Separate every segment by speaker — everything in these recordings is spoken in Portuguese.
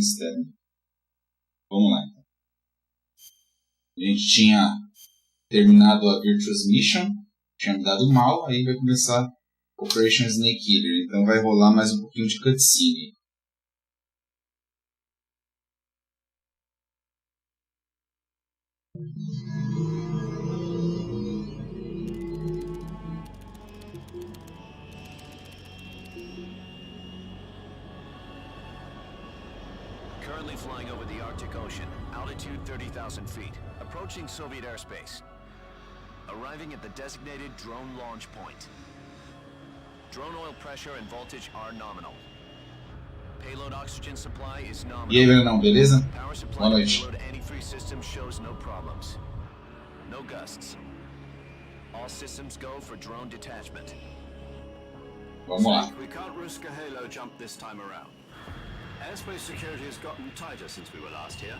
Speaker 1: externo. Vamos lá. A gente tinha terminado a Virtuous Mission, tinha me dado mal, aí vai começar Operation Snake Eater, então vai rolar mais um pouquinho de cutscene.
Speaker 2: Currently flying over the Arctic Ocean, altitude 30,000 feet, approaching Soviet airspace. Arriving at the designated drone launch point. Drone oil pressure and voltage are nominal. Payload oxygen supply is nominal.
Speaker 1: E aí, Brunão, beleza?
Speaker 2: Power supply
Speaker 1: Boa noite.
Speaker 2: payload antifreeze system shows no problems. No gusts. All systems go for drone detachment.
Speaker 1: Vamos lá.
Speaker 3: We can't risk a halo jump this time around. Airspace security has gotten tighter since we were last here.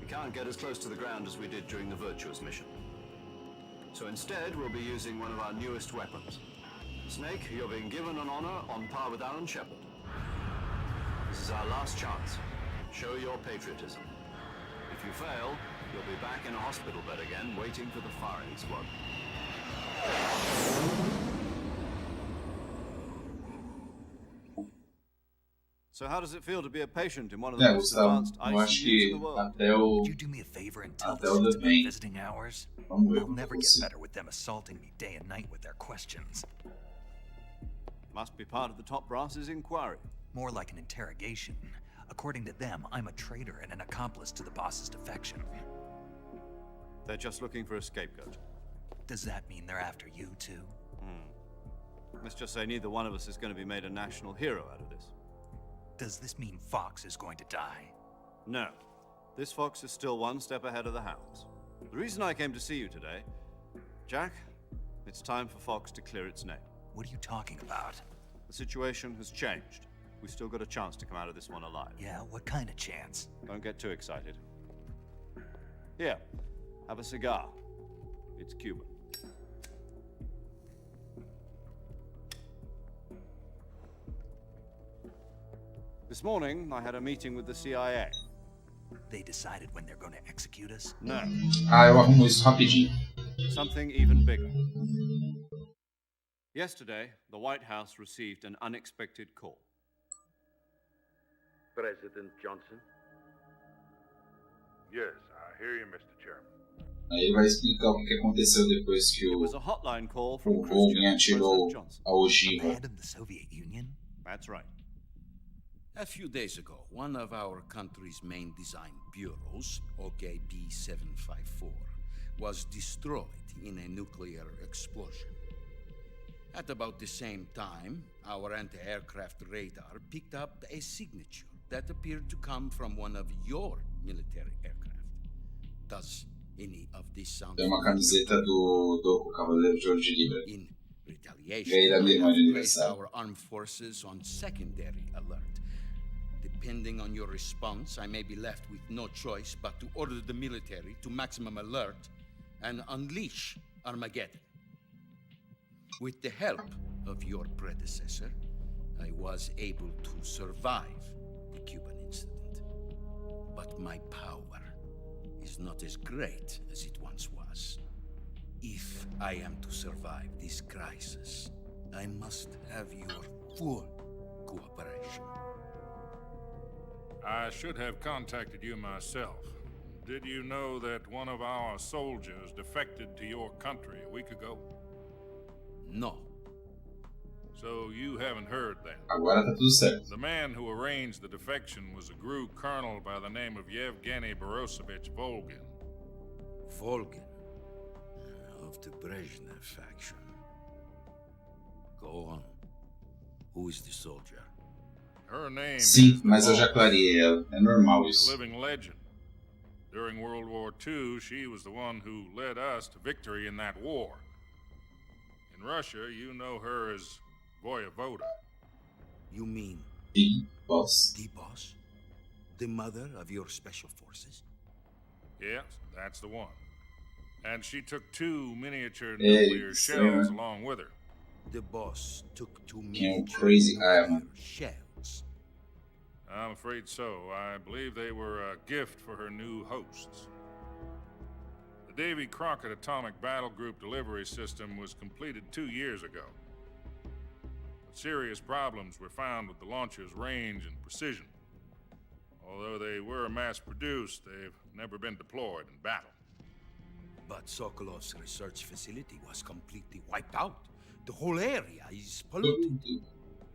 Speaker 3: We can't get as close to the ground as we did during the Virtuous mission. So instead, we'll be using one of our newest weapons. Snake, you're being given an honor on par with Alan Shepard. This is our last chance. Show your patriotism. If you fail, you'll be back in a hospital bed again, waiting for the firing squad.
Speaker 4: So how does it feel to be a patient in one of the most
Speaker 1: Gustavo,
Speaker 4: advanced
Speaker 1: eu acho
Speaker 4: ICUs in
Speaker 1: que
Speaker 4: the world?
Speaker 1: até o
Speaker 2: Would you do me a favor and tell
Speaker 1: até
Speaker 2: the
Speaker 1: o
Speaker 2: system
Speaker 1: Devane.
Speaker 2: visiting hours?
Speaker 1: Vamos ver
Speaker 2: I'll
Speaker 1: como
Speaker 2: never
Speaker 1: vai
Speaker 2: get
Speaker 1: ser.
Speaker 2: better with them assaulting me day and night with their questions.
Speaker 4: Must be part of the top brass's inquiry.
Speaker 2: More like an interrogation. According to them, I'm a traitor and an accomplice to the boss's defection.
Speaker 4: They're just looking for a scapegoat.
Speaker 2: Does that mean they're after you too?
Speaker 4: Let's just say neither one of us is going to be made a national hero out of this.
Speaker 2: Does this mean Fox is going to die?
Speaker 4: No. This fox is still one step ahead of the hounds. The reason I came to see you today, Jack, it's time for Fox to clear its name.
Speaker 2: What are you talking about?
Speaker 4: The situation has changed. We've still got a chance to come out of this one alive.
Speaker 2: Yeah, what kind of chance?
Speaker 4: Don't get too excited. Here, have a cigar. It's Cuban. This morning, I had a meeting with the CIA.
Speaker 2: They decided when they're going to execute us?
Speaker 4: No,
Speaker 1: Eu arrumo isso rapidinho.
Speaker 4: something even bigger. Yesterday, the White House received an unexpected call.
Speaker 5: President Johnson?
Speaker 6: Yes, I hear you, Mr. Chairman.
Speaker 1: Aí ele vai explicar o que aconteceu depois que
Speaker 4: It
Speaker 1: o
Speaker 4: was a hotline call from
Speaker 1: Volgin
Speaker 4: Khrushchev to
Speaker 1: atirou
Speaker 4: President Johnson.
Speaker 1: a ogiva.
Speaker 2: Head of the Soviet Union?
Speaker 4: That's right.
Speaker 5: A few days ago, one of our country's main design bureaus, OKB 754, was destroyed in a nuclear explosion. At about the same time, our anti-aircraft radar picked up a signature that appeared to come from one of your military aircraft. Does any of this sound
Speaker 1: Tem uma
Speaker 5: familiar?
Speaker 1: camiseta do Cavaleiro de Ouro de Libra.
Speaker 5: In retaliation,
Speaker 1: Ganhei da minha
Speaker 5: I
Speaker 1: irmã de
Speaker 5: have placed
Speaker 1: aniversário.
Speaker 5: our armed forces on secondary alert. Depending on your response, I may be left with no choice but to order the military to maximum alert and unleash Armageddon. With the help of your predecessor, I was able to survive the Cuban incident. But my power is not as great as it once was. If I am to survive this crisis, I must have your full cooperation.
Speaker 6: I should have contacted you myself. Did you know that one of our soldiers defected to your country a week ago?
Speaker 5: No.
Speaker 6: So you haven't heard that.
Speaker 1: Agora tá tudo certo.
Speaker 6: The man who arranged the defection was a GRU colonel by the name of Yevgeny Borosovich Volgin.
Speaker 5: Volgin, of the Brezhnev faction. Go on. Who is the soldier?
Speaker 6: Her name
Speaker 1: Sim,
Speaker 6: is the
Speaker 1: mas eu já
Speaker 6: Volta.
Speaker 1: clareei ela. É normal
Speaker 6: She's
Speaker 1: isso.
Speaker 6: a living legend. During World War II, she was the one who led us to victory in that war. In Russia, you know her as Voyevoda.
Speaker 5: You mean
Speaker 1: Big Boss.
Speaker 5: the boss? The mother of your special forces?
Speaker 6: Yes, that's the one. And she took 2 miniature
Speaker 1: Hey,
Speaker 6: nuclear shells
Speaker 1: sir.
Speaker 6: along with her.
Speaker 5: The boss took 2
Speaker 1: Quem é o
Speaker 5: miniature
Speaker 1: Crazy
Speaker 5: nuclear
Speaker 1: Iron?
Speaker 5: shells.
Speaker 6: I'm afraid so. I believe they were a gift for her new hosts. The Davy Crockett Atomic Battle Group delivery system was completed 2 years ago. But serious problems were found with the launcher's range and precision. Although they were mass-produced, they've never been deployed in battle.
Speaker 5: But Sokolov's research facility was completely wiped out. The whole area is polluted.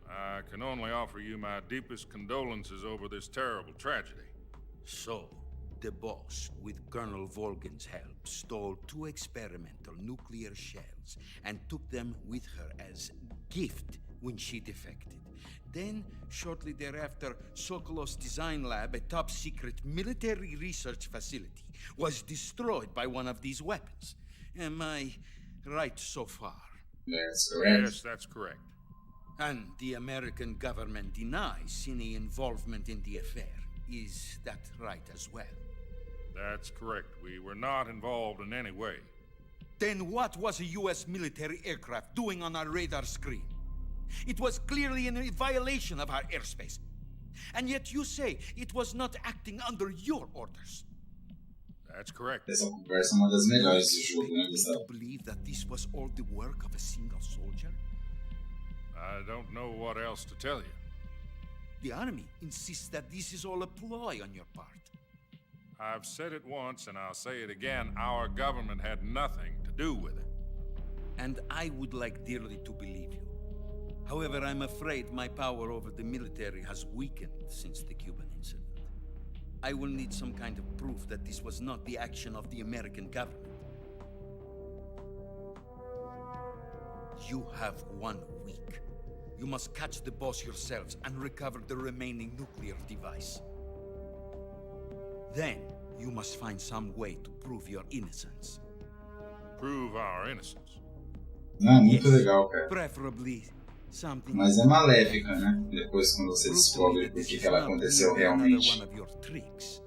Speaker 6: I can only offer you my deepest condolences over this terrible tragedy.
Speaker 5: So, the boss, with Colonel Volgin's help, stole 2 experimental nuclear shells and took them with her as gift when she defected. Then, shortly thereafter, Sokolov's design lab, a top-secret military research facility, was destroyed by one of these weapons. Am I right so far?
Speaker 1: That's correct.
Speaker 6: Yes, that's correct.
Speaker 5: And the American government denies any involvement in the affair. Is that right as well?
Speaker 6: That's correct. We were not involved in any way.
Speaker 5: Then what was a U.S. military aircraft doing on our radar screen? It was clearly in a violation of our airspace. And yet you say it was not acting under your orders.
Speaker 6: That's correct.
Speaker 1: Essa conversa é uma das melhores do jogo, né,
Speaker 5: You
Speaker 1: Gustavo?
Speaker 5: believe that this was all the work of a single soldier?
Speaker 6: I don't know what else to tell you.
Speaker 5: The army insists that this is all a ploy on your part.
Speaker 6: I've said it once and I'll say it again. Our government had nothing to do with it.
Speaker 5: And I would like dearly to believe you. However, I'm afraid my power over the military has weakened since the Cuban incident. I will need some kind of proof that this was not the action of the American government. You have 1 week. You must catch the boss yourselves and recover the remaining nuclear device. Then, you must find some way to prove your innocence.
Speaker 6: Prove our innocence.
Speaker 1: Não, muito legal, cara.
Speaker 5: Preferably something.
Speaker 1: Mas é maléfica, né? Depois quando você descobre por que ela aconteceu realmente.
Speaker 5: One of your tricks.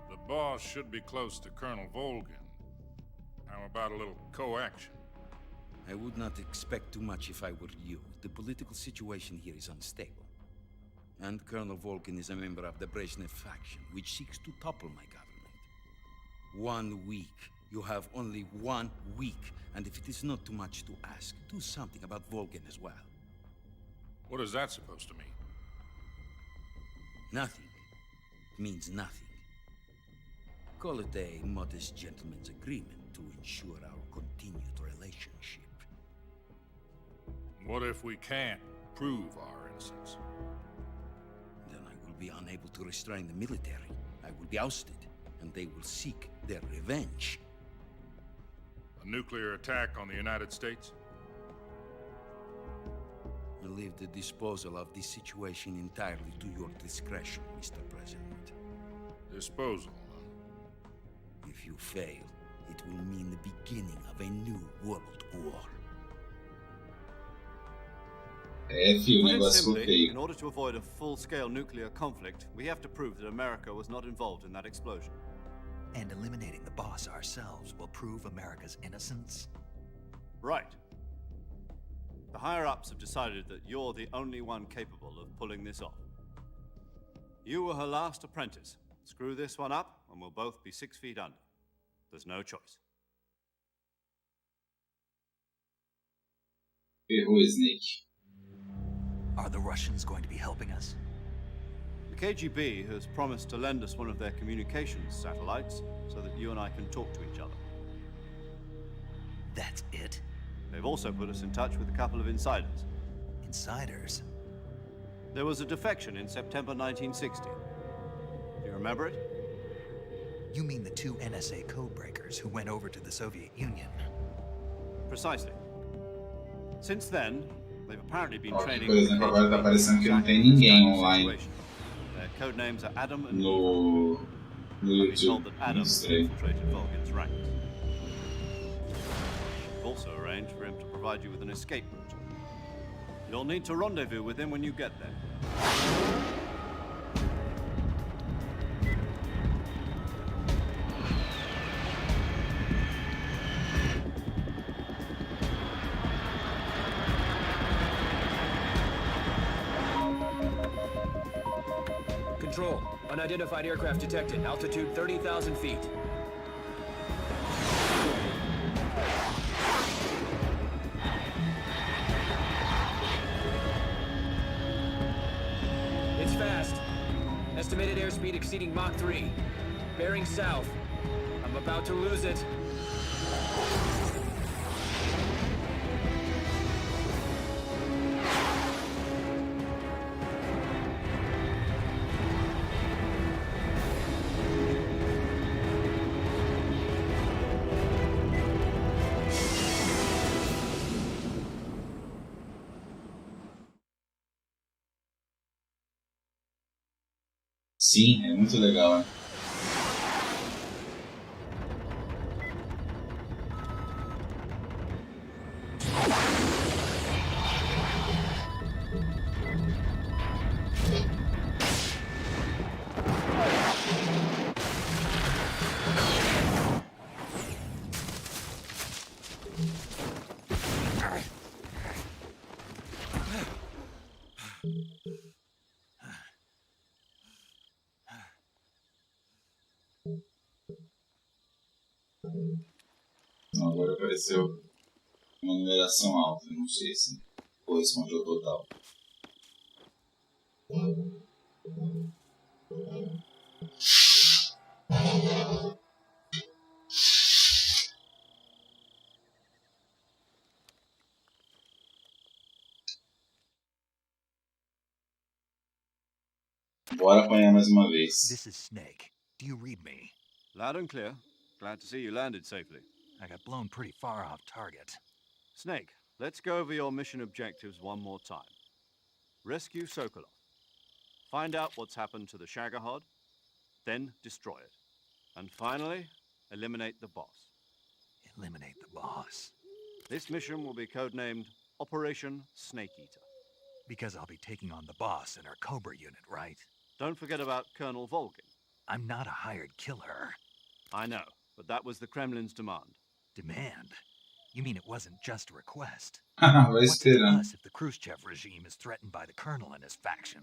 Speaker 6: The boss should be close to Colonel Volgin. How about a little co-action?
Speaker 5: I would not expect too much if I were you. The political situation here is unstable. And Colonel Volgin is a member of the Brezhnev faction, which seeks to topple my government. 1 week. You have only 1 week. And if it is not too much to ask, do something about Volgin as well.
Speaker 6: What is that supposed to mean?
Speaker 5: Nothing. It means nothing. Call it a modest gentleman's agreement to ensure our continued relationship.
Speaker 6: What if we can't prove our innocence?
Speaker 5: Then I will be unable to restrain the military. I will be ousted, and they will seek their revenge.
Speaker 6: A nuclear attack on the United States?
Speaker 5: I leave the disposal of this situation entirely to your discretion, Mr. President.
Speaker 6: Disposal.
Speaker 5: If you fail, it will mean the beginning of a new world war.
Speaker 1: É, filho, o
Speaker 3: Put it
Speaker 1: negócio ficou
Speaker 3: simply, in
Speaker 1: feio.
Speaker 3: order to avoid a full-scale nuclear conflict, we have to prove that America was not involved in that explosion.
Speaker 7: And eliminating the boss ourselves will prove America's innocence?
Speaker 3: Right. The higher-ups have decided that you're the only one capable of pulling this off. You were her last apprentice. Screw this one up, and we'll both be 6 feet under. There's no choice.
Speaker 1: Ferrou, Snake.
Speaker 7: Are the Russians going to be helping us?
Speaker 3: The KGB has promised to lend us one of their communications satellites so that you and I can talk to each other.
Speaker 7: That's it?
Speaker 3: They've also put us in touch with a couple of insiders.
Speaker 7: Insiders?
Speaker 3: There was a defection in September 1960. Do you remember it?
Speaker 7: You mean the 2 NSA codebreakers who went over to the Soviet Union?
Speaker 3: Precisely. Since then, they've apparently been
Speaker 1: Ó,
Speaker 3: training
Speaker 1: por
Speaker 3: with the
Speaker 1: exemplo, agora tá
Speaker 3: KGB
Speaker 1: parecendo que não tem
Speaker 3: exactly this
Speaker 1: ninguém
Speaker 3: kind of
Speaker 1: online
Speaker 3: situation. Their code names are Adam and Eve.
Speaker 1: no
Speaker 3: I've been told
Speaker 1: YouTube.
Speaker 3: that
Speaker 1: Não
Speaker 3: Adam
Speaker 1: sei.
Speaker 3: infiltrated Volgin's ranks. We've also arranged for him to provide you with an escape route. You'll need to rendezvous with him when you get there.
Speaker 8: Control, unidentified aircraft detected. Altitude 30,000 feet. It's fast. Estimated airspeed exceeding Mach 3. Bearing south. I'm about to lose it.
Speaker 1: Sim, é muito legal, né? Agora apareceu uma numeração alta, não sei se corresponde ao total. Bora apanhar mais uma vez.
Speaker 7: This is Snake. Do you read me?
Speaker 4: Loud and clear. Glad to see you landed safely.
Speaker 7: I got blown pretty far off target.
Speaker 4: Snake, let's go over your mission objectives one more time. Rescue Sokolov. Find out what's happened to the Shagohod, then destroy it. And finally, eliminate the boss.
Speaker 7: Eliminate the boss.
Speaker 4: This mission will be codenamed Operation Snake Eater.
Speaker 7: Because I'll be taking on the boss in our Cobra unit, right?
Speaker 4: Don't forget about Colonel Volgin.
Speaker 7: I'm not a hired killer.
Speaker 4: I know, but that was the Kremlin's demand.
Speaker 7: Demand? You mean it wasn't just a request?
Speaker 1: Vai
Speaker 7: What's it to
Speaker 1: esperando.
Speaker 7: us if the Khrushchev regime is threatened by the colonel and his faction?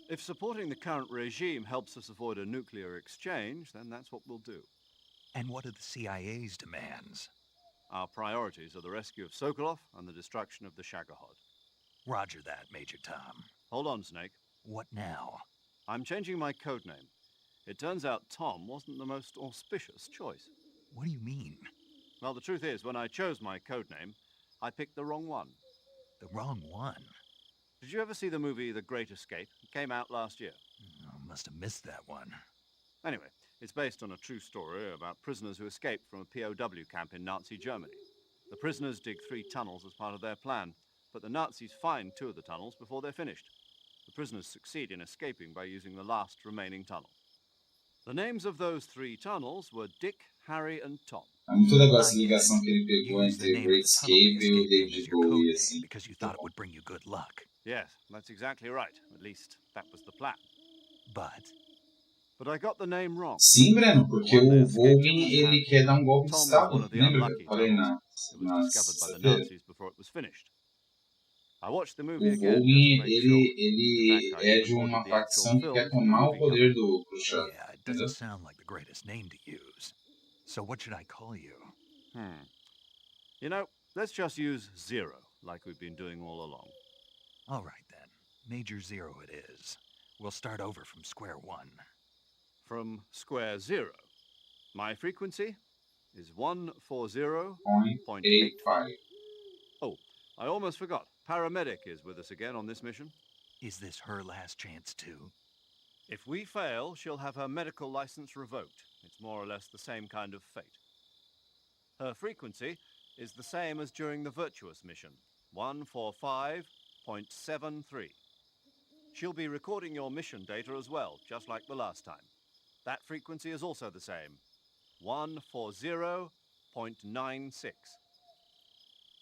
Speaker 4: If supporting the current regime helps us avoid a nuclear exchange, then that's what we'll do.
Speaker 7: And what are the CIA's demands?
Speaker 4: Our priorities are the rescue of Sokolov and the destruction of the Shagohod.
Speaker 7: Roger that, Major Tom.
Speaker 4: Hold on, Snake.
Speaker 7: What now?
Speaker 4: I'm changing my codename. It turns out Tom wasn't the most auspicious choice.
Speaker 7: What do you mean?
Speaker 4: Well, the truth is, when I chose my codename, I picked the wrong one.
Speaker 7: The wrong one?
Speaker 4: Did you ever see the movie The Great Escape? It came out last year.
Speaker 7: Oh, must have missed that one.
Speaker 4: Anyway, it's based on a true story about prisoners who escaped from a POW camp in Nazi Germany. The prisoners dig 3 tunnels as part of their plan, but the Nazis find 2 of the tunnels before they're finished. The prisoners succeed in escaping by using the last remaining tunnel. The names of those 3 tunnels were Dick, Harry, and Tom.
Speaker 1: É muito legal essa ligação que ele pegou entre o Great Escape e o David Bowie, assim.
Speaker 7: Because you thought it would bring you good luck.
Speaker 4: Yes, that's exactly right. At least, that was the plan.
Speaker 7: But
Speaker 4: I got the name wrong.
Speaker 1: Sim, Breno, porque o Volgin, ele quer dar um golpe de
Speaker 4: Tom was
Speaker 1: estado.
Speaker 4: one of the
Speaker 1: Lembra
Speaker 4: unlucky
Speaker 1: que eu falei
Speaker 4: tunnels. It was discovered by the
Speaker 1: sexta-feira?
Speaker 4: Nazis before it was finished. I watched the
Speaker 1: O
Speaker 4: movie again just to
Speaker 1: Volgin,
Speaker 4: make sure.
Speaker 1: ele
Speaker 4: In fact, I
Speaker 1: é
Speaker 4: even
Speaker 1: de uma
Speaker 4: ordered the actual
Speaker 1: facção que
Speaker 4: film
Speaker 1: quer
Speaker 4: from the
Speaker 1: tomar o
Speaker 4: movie
Speaker 1: poder
Speaker 4: company.
Speaker 1: do Khrushchev.
Speaker 7: yeah, it
Speaker 1: Entendeu?
Speaker 7: doesn't sound like the greatest name to use. So what should I call you?
Speaker 4: You know, let's just use Zero, like we've been doing all along.
Speaker 7: All right then. Major Zero it is. We'll start over from square one.
Speaker 4: From square 0. My frequency is 140.85.
Speaker 1: 0.85.
Speaker 4: Oh, I almost forgot. Paramedic is with us again on this mission.
Speaker 7: Is this her last chance too?
Speaker 4: If we fail, she'll have her medical license revoked. It's more or less the same kind of fate. Her frequency is the same as during the Virtuous mission, 145.73. She'll be recording your mission data as well, just like the last time. That frequency is also the same, 140.96.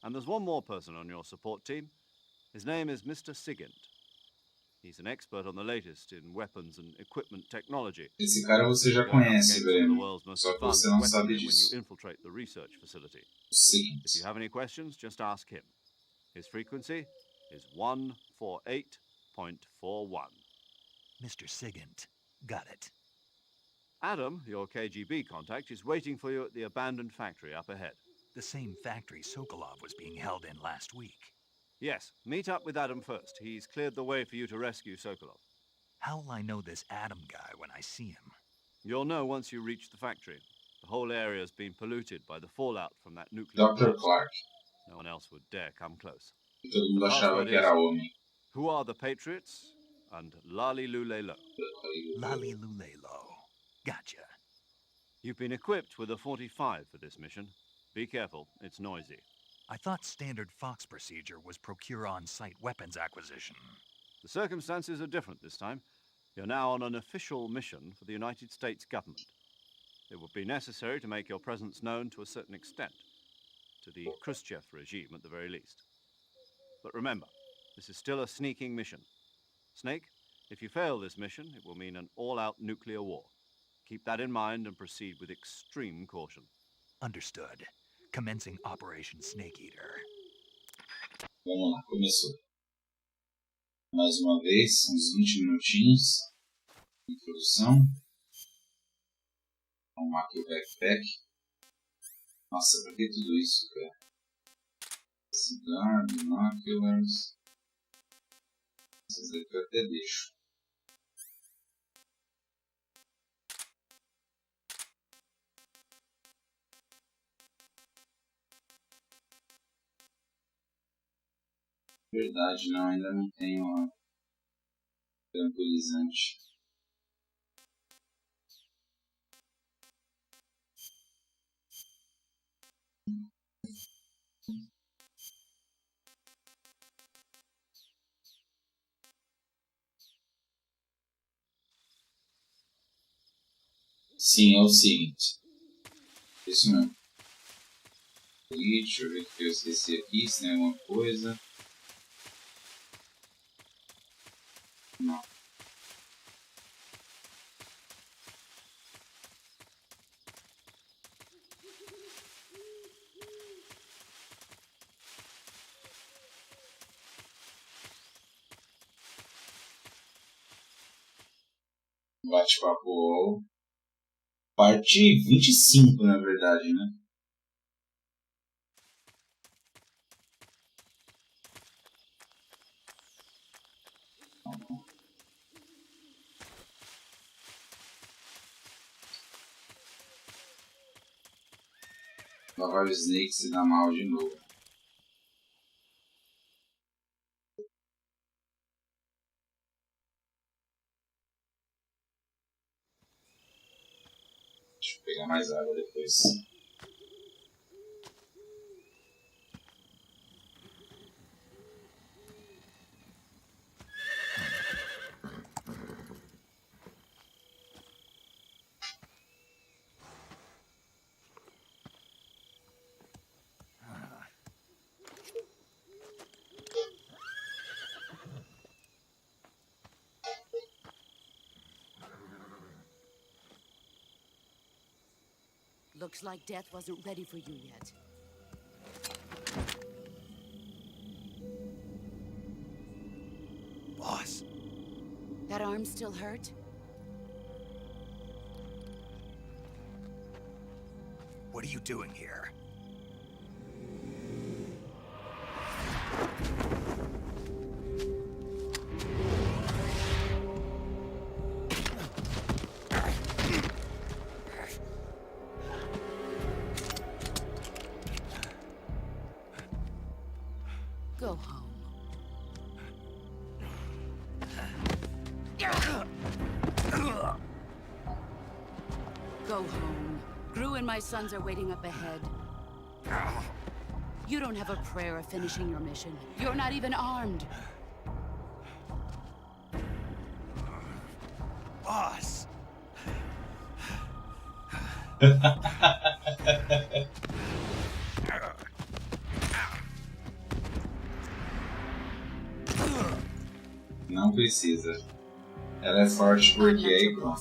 Speaker 4: And there's one more person on your support team. His name is Mr. Sigint. He's an expert on the latest in weapons and equipment technology.
Speaker 1: Esse cara você já conhece, Breno. Só que você não sabe
Speaker 4: When you
Speaker 1: disso.
Speaker 4: infiltrate the research facility.
Speaker 1: Seguinte.
Speaker 4: If you have any questions, just ask him. His frequency is 148.41.
Speaker 7: Mr. Sigint. Got it.
Speaker 4: Adam, your KGB contact, is waiting for you at the abandoned factory up ahead.
Speaker 7: The same factory Sokolov was being held in last week.
Speaker 4: Yes, meet up with Adam first. He's cleared the way for you to rescue Sokolov.
Speaker 7: How'll I know this Adam guy when I see him?
Speaker 4: You'll know once you reach the factory. The whole area's been polluted by the fallout from that nuclear
Speaker 1: Dr.
Speaker 4: blast.
Speaker 1: Clark.
Speaker 4: No one else would dare come close.
Speaker 1: Todo mundo achava que era homem.
Speaker 4: Who are the Patriots? And Lali Lulelo.
Speaker 7: Lali Lulelo. Gotcha.
Speaker 4: You've been equipped with a 45 for this mission. Be careful, it's noisy.
Speaker 7: I thought standard Fox procedure was procure on-site weapons acquisition.
Speaker 4: The circumstances are different this time. You're now on an official mission for the United States government. It would be necessary to make your presence known to a certain extent, to the Khrushchev regime at the very least. But remember, this is still a sneaking mission. Snake, if you fail this mission, it will mean an all-out nuclear war. Keep that in mind and proceed with extreme caution.
Speaker 7: Understood. Commencing Operation Snake Eater.
Speaker 1: Vamos lá, começou. Mais uma vez, uns 20 minutinhos de introdução. Arrumar aqui o backpack. Nossa, pra que tudo isso, cara? Cigar, binoculars. Essas daqui eu até deixo. Verdade, não, ainda não tenho a tranquilizante. Sim, é o seguinte. Isso mesmo. Deixa eu ver o que eu esqueci aqui, se tem alguma coisa. Não. Bate-papo. Parte 25, na verdade, né? Lá vai o Snake se dar mal de novo. Deixa eu pegar mais água depois.
Speaker 9: Looks like death wasn't ready for you yet.
Speaker 7: Boss.
Speaker 9: That arm still hurt?
Speaker 7: What are you doing here?
Speaker 9: Go home. Go home. Gru and my sons are waiting up ahead. You don't have a prayer of finishing your mission. You're not even armed.
Speaker 7: Boss!
Speaker 1: Não precisa. Ela é forte porque aí pronto.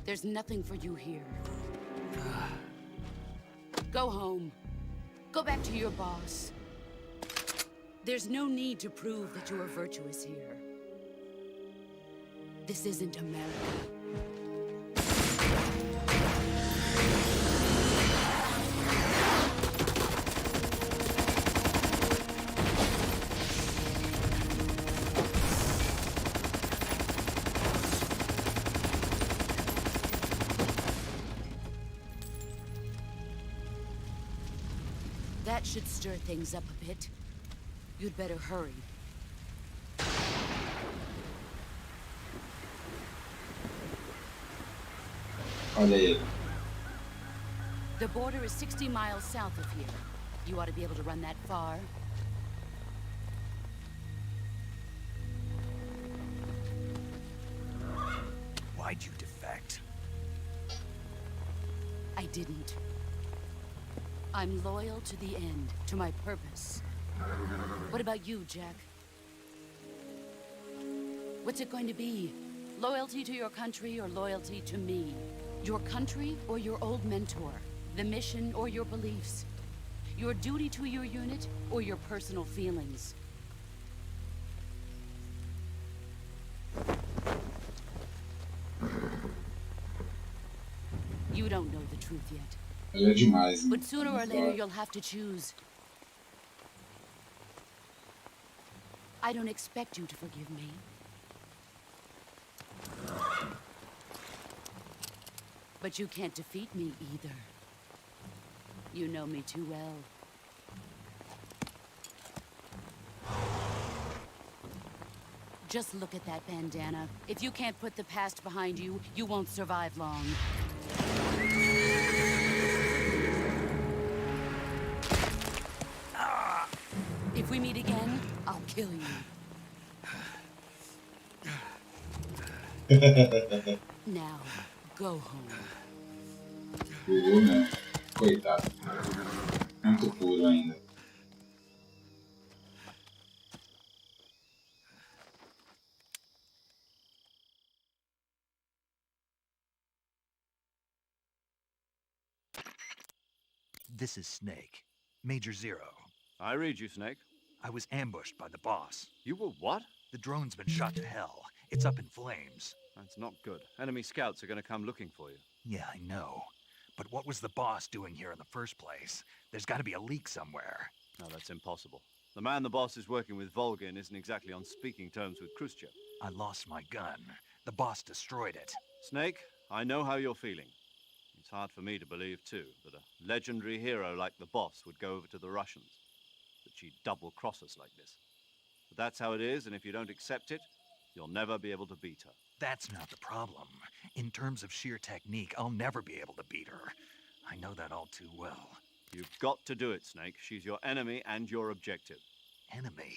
Speaker 9: There's nothing for you here. Go home. Go back to your boss. There's no need to prove that you are virtuous here. This isn't America. That should stir things up a bit. You'd better hurry.
Speaker 1: Olha ele.
Speaker 9: The border is 60 miles south of here. You ought to be able to run that far.
Speaker 7: Why'd you defect?
Speaker 9: I didn't. I'm loyal to the end, to my purpose. What about you, Jack? What's it going to be? Loyalty to your country or loyalty to me? Your country or your old mentor? The mission or your beliefs? Your duty to your unit or your personal feelings? You don't know the truth yet.
Speaker 1: Ele é demais, né?
Speaker 9: But sooner or later you'll have to choose. I don't expect you to forgive me. But you can't defeat me either. You know me too well. Just look at that bandana. If you can't put the past behind you, you won't survive long. If we meet again, I'll kill you. Now, go home.
Speaker 1: Puro, né? Coitado. Muito puro ainda.
Speaker 7: This is Snake. Major Zero.
Speaker 4: I read you, Snake.
Speaker 7: I was ambushed by the boss.
Speaker 4: You were what?
Speaker 7: The drone's been shot to hell. It's up in flames.
Speaker 4: That's not good. Enemy scouts are going to come looking for you.
Speaker 7: Yeah, I know. But what was the boss doing here in the first place? There's got to be a leak somewhere.
Speaker 4: No, that's impossible. The man the boss is working with, Volgin, isn't exactly on speaking terms with Khrushchev.
Speaker 7: I lost my gun. The boss destroyed it.
Speaker 4: Snake, I know how you're feeling. It's hard for me to believe, too, that a legendary hero like the boss would go over to the Russians. That she'd double-cross us like this. But that's how it is, and if you don't accept it, you'll never be able to beat her.
Speaker 7: That's not the problem. In terms of sheer technique, I'll never be able to beat her. I know that all too well.
Speaker 4: You've got to do it, Snake. She's your enemy and your objective.
Speaker 7: Enemy?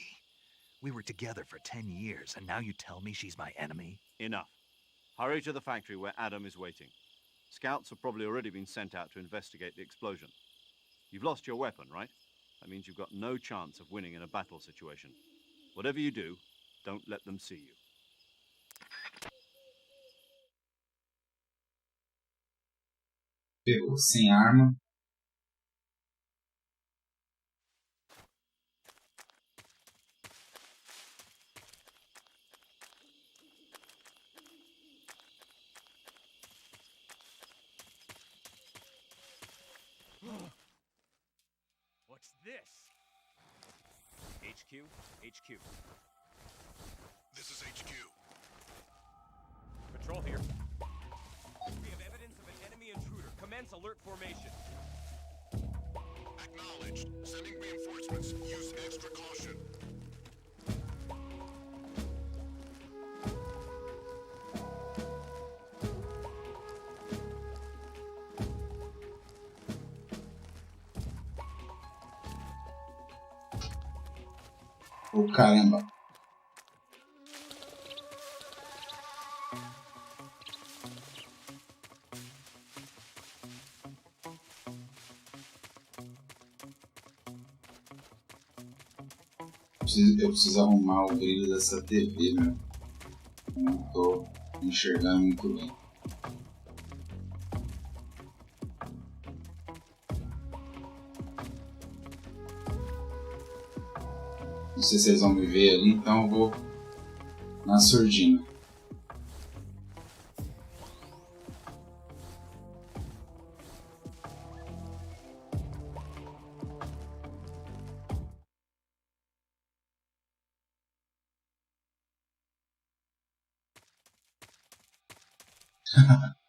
Speaker 7: We were together for 10 years, and now you tell me she's my enemy?
Speaker 4: Enough. Hurry to the factory where Adam is waiting. Scouts have probably already been sent out to investigate the explosion. You've lost your weapon, right? That means you've got no chance of winning in a battle situation. Whatever you do, don't let them see you.
Speaker 1: Pegou sem arma.
Speaker 8: What's this? HQ? HQ.
Speaker 10: This is HQ.
Speaker 8: Patrol here. We have evidence of an enemy intruder. Commence alert formation.
Speaker 10: Acknowledged. Sending reinforcements. Use extra caution.
Speaker 1: Oh, caramba. Eu preciso arrumar o brilho dessa TV, meu. Não tô enxergando muito bem. Não sei se eles vão me ver ali, então eu vou na surdina.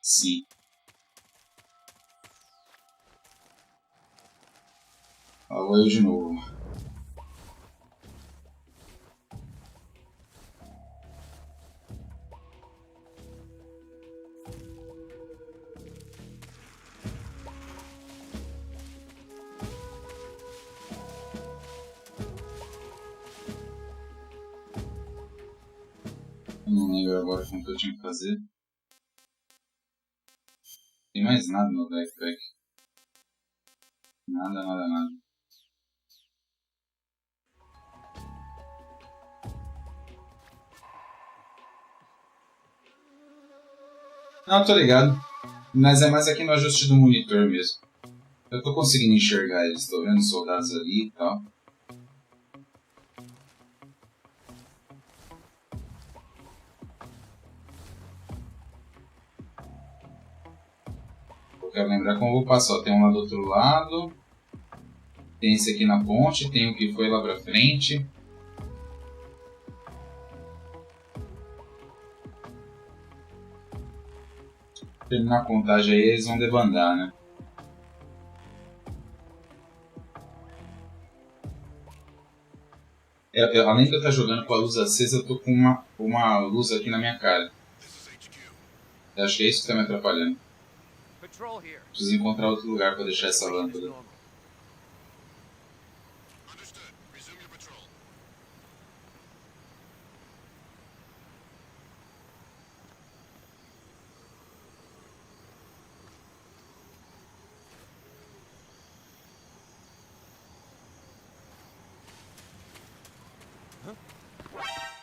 Speaker 1: Sim. Lá vou eu de novo. Eu não lembro agora como que eu tinha que fazer. Tem mais nada no backpack. Nada, nada, nada. Não, tô ligado. Mas é mais aqui no ajuste do monitor mesmo. Eu tô conseguindo enxergar eles, tô vendo os soldados ali e tal. Eu quero lembrar como eu vou passar. Tem um lá do outro lado. Tem esse aqui na ponte. Tem o que foi lá pra frente. Terminar a contagem aí, eles vão debandar, né? Além de eu estar jogando com a luz acesa, eu tô com uma luz aqui na minha cara. Eu acho que é isso que está me atrapalhando. Preciso encontrar outro lugar para deixar essa lâmpada.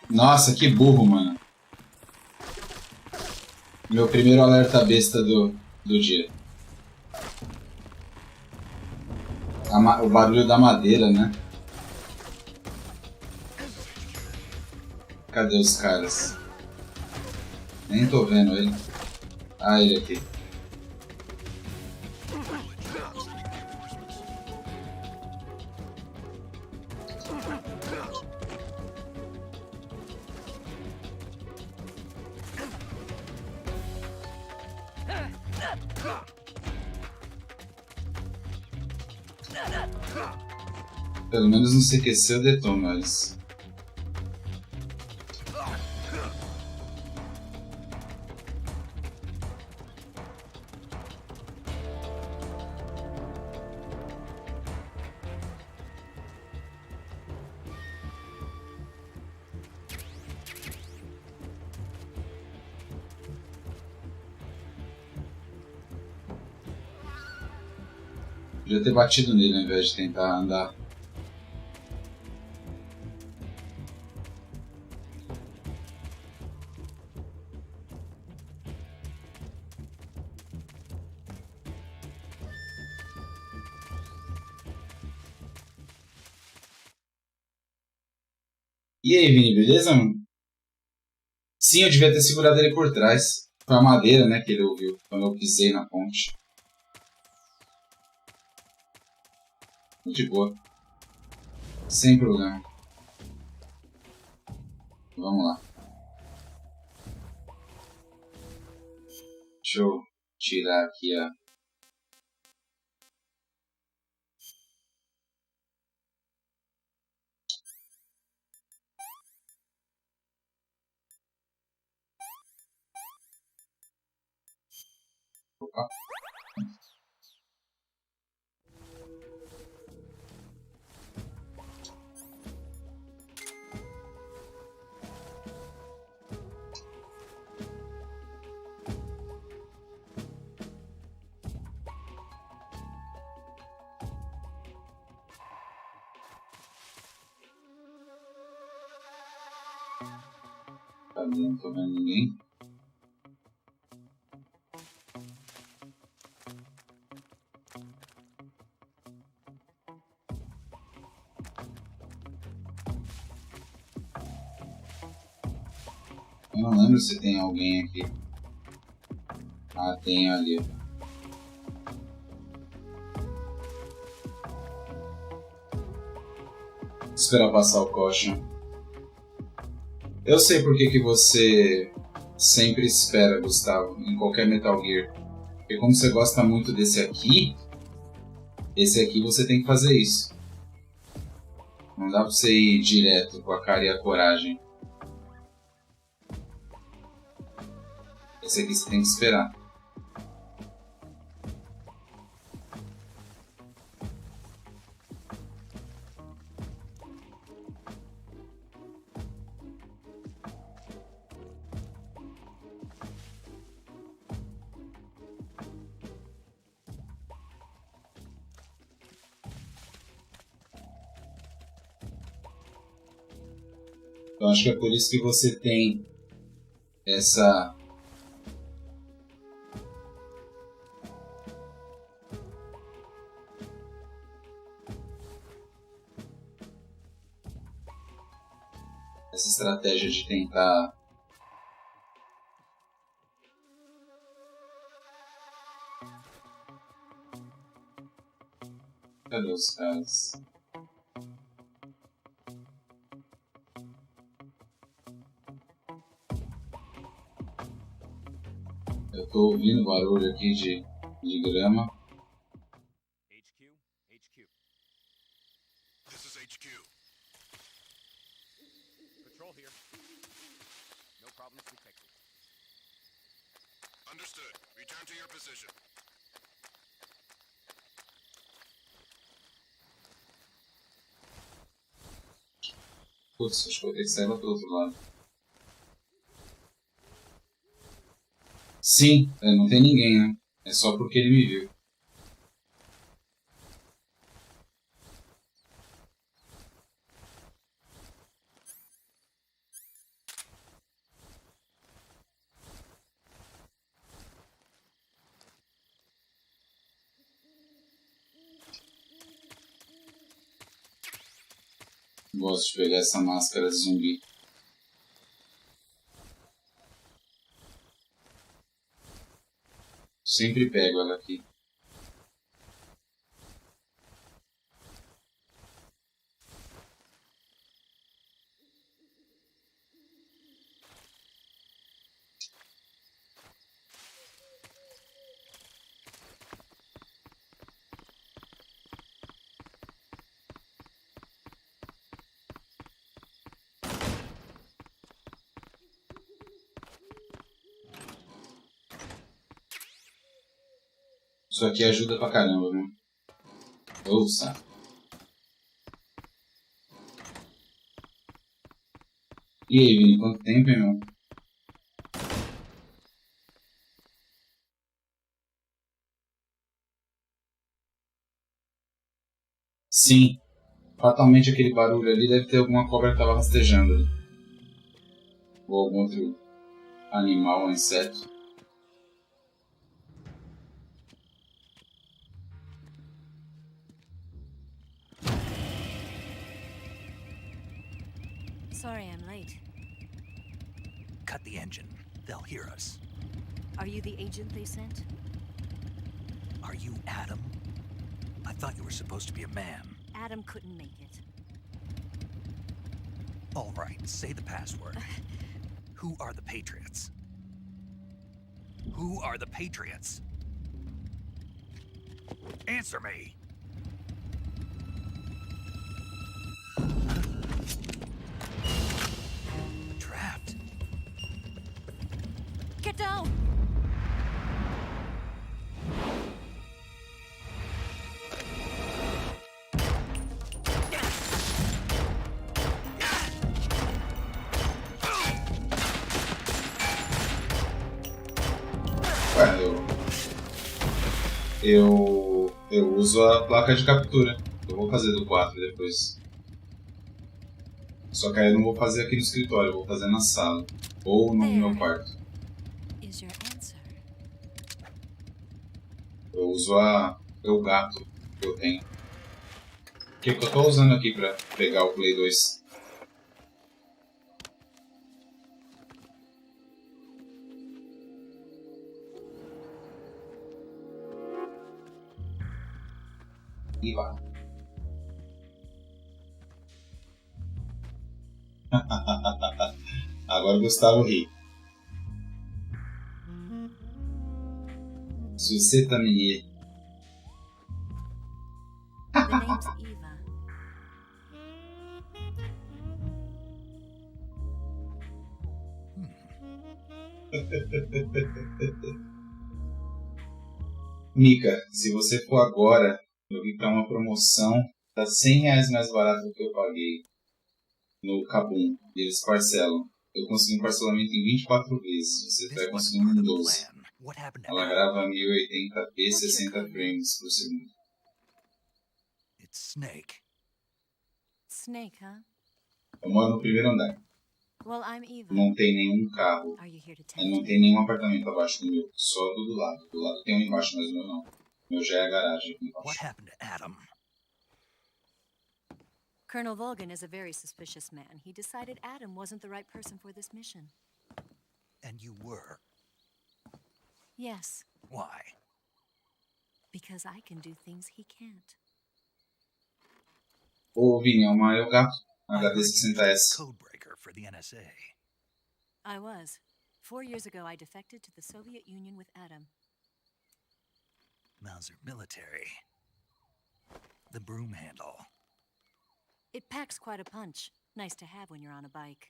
Speaker 1: Nossa, que burro, mano. Meu primeiro alerta besta do dia. O barulho da madeira, né? Cadê os caras? Nem tô vendo ele. Ah, ele aqui. Pelo menos no CQC eu detono eles. Podia ter batido nele ao invés de tentar andar. E aí, Vini, beleza, mano? Sim, eu devia ter segurado ele por trás. Foi a madeira, né, que ele ouviu quando eu pisei na ponte. De boa. Sem problema. Vamos lá. Deixa eu tirar aqui a... Opa. Cadê? Não tô vendo ninguém. Eu não lembro se tem alguém aqui. Ah, tem ali. Vou esperar passar o caution. Eu sei por que você sempre espera, Gustavo, em qualquer Metal Gear. Porque como você gosta muito desse aqui, esse aqui você tem que fazer isso. Não dá pra você ir direto com a cara e a coragem. Esse aqui você tem que esperar. Eu acho que é por isso que você tem essa estratégia de tentar cadê os caras? Eu tô ouvindo barulho aqui de grama.
Speaker 4: HQ.
Speaker 10: This is HQ.
Speaker 4: Patrol here. No problems detected.
Speaker 10: Understood. Return to your position.
Speaker 1: Putz, acho que vou ter que sair lá pro outro lado. Sim, não tem ninguém, né? É só porque ele me viu. Gosto de pegar essa máscara de zumbi. Sempre pego ela aqui. Isso aqui ajuda pra caramba, né? Ouça. E aí, Vini, quanto tempo, hein, meu? Sim. Fatalmente aquele barulho ali deve ter alguma cobra que tava rastejando ali. Ou algum outro animal ou inseto.
Speaker 11: Sorry I'm late.
Speaker 7: Cut the engine. They'll hear us.
Speaker 11: Are you the agent they sent?
Speaker 7: Are you Adam? I thought you were supposed to be a man.
Speaker 11: Adam couldn't make it.
Speaker 7: All right, say the password. Who are the Patriots? Who are the Patriots? Answer me! Trapped.
Speaker 11: Get down!
Speaker 1: Eu uso a placa de captura. Eu vou fazer do 4 depois. Só que aí eu não vou fazer aqui no escritório, eu vou fazer na sala. Ou no meu quarto. Eu uso o gato que eu tenho. Que eu tô usando aqui pra pegar o Play 2. E vai. Agora o Gustavo ri. Suscita menino.
Speaker 11: The name's Eva.
Speaker 1: Mika, se você for agora, eu vi que tá uma promoção, tá R$100 mais barato do que eu paguei no Kabum. Eles parcelam. Eu consegui um parcelamento em 24 vezes. Você vai conseguir um em 12. Ela grava 1080p, 60 frames por segundo.
Speaker 7: It's Snake.
Speaker 11: Snake, huh?
Speaker 1: Eu moro no primeiro andar.
Speaker 11: Well, I'm Eva.
Speaker 1: Não tem nenhum carro.
Speaker 11: Are you here to
Speaker 1: E
Speaker 11: tempt
Speaker 1: não
Speaker 11: me?
Speaker 1: tem nenhum apartamento abaixo do meu. Só do lado. Do lado tem um embaixo, mas o meu não. O meu já é a garagem aqui embaixo.
Speaker 7: What happened to Adam?
Speaker 11: Colonel Volgin is a very suspicious man. He decided Adam wasn't the right person for this mission.
Speaker 7: And you were.
Speaker 11: Yes,
Speaker 7: Why?
Speaker 11: because I can do things he can't.
Speaker 1: Ô, Vini, é uma eu gato.
Speaker 7: I heard you used to be a
Speaker 1: HD60S.
Speaker 7: codebreaker for the NSA.
Speaker 11: I was. 4 years ago, I defected to the Soviet Union with Adam.
Speaker 7: Mauser military. The broom handle.
Speaker 11: It packs quite a punch. Nice to have when you're on a bike.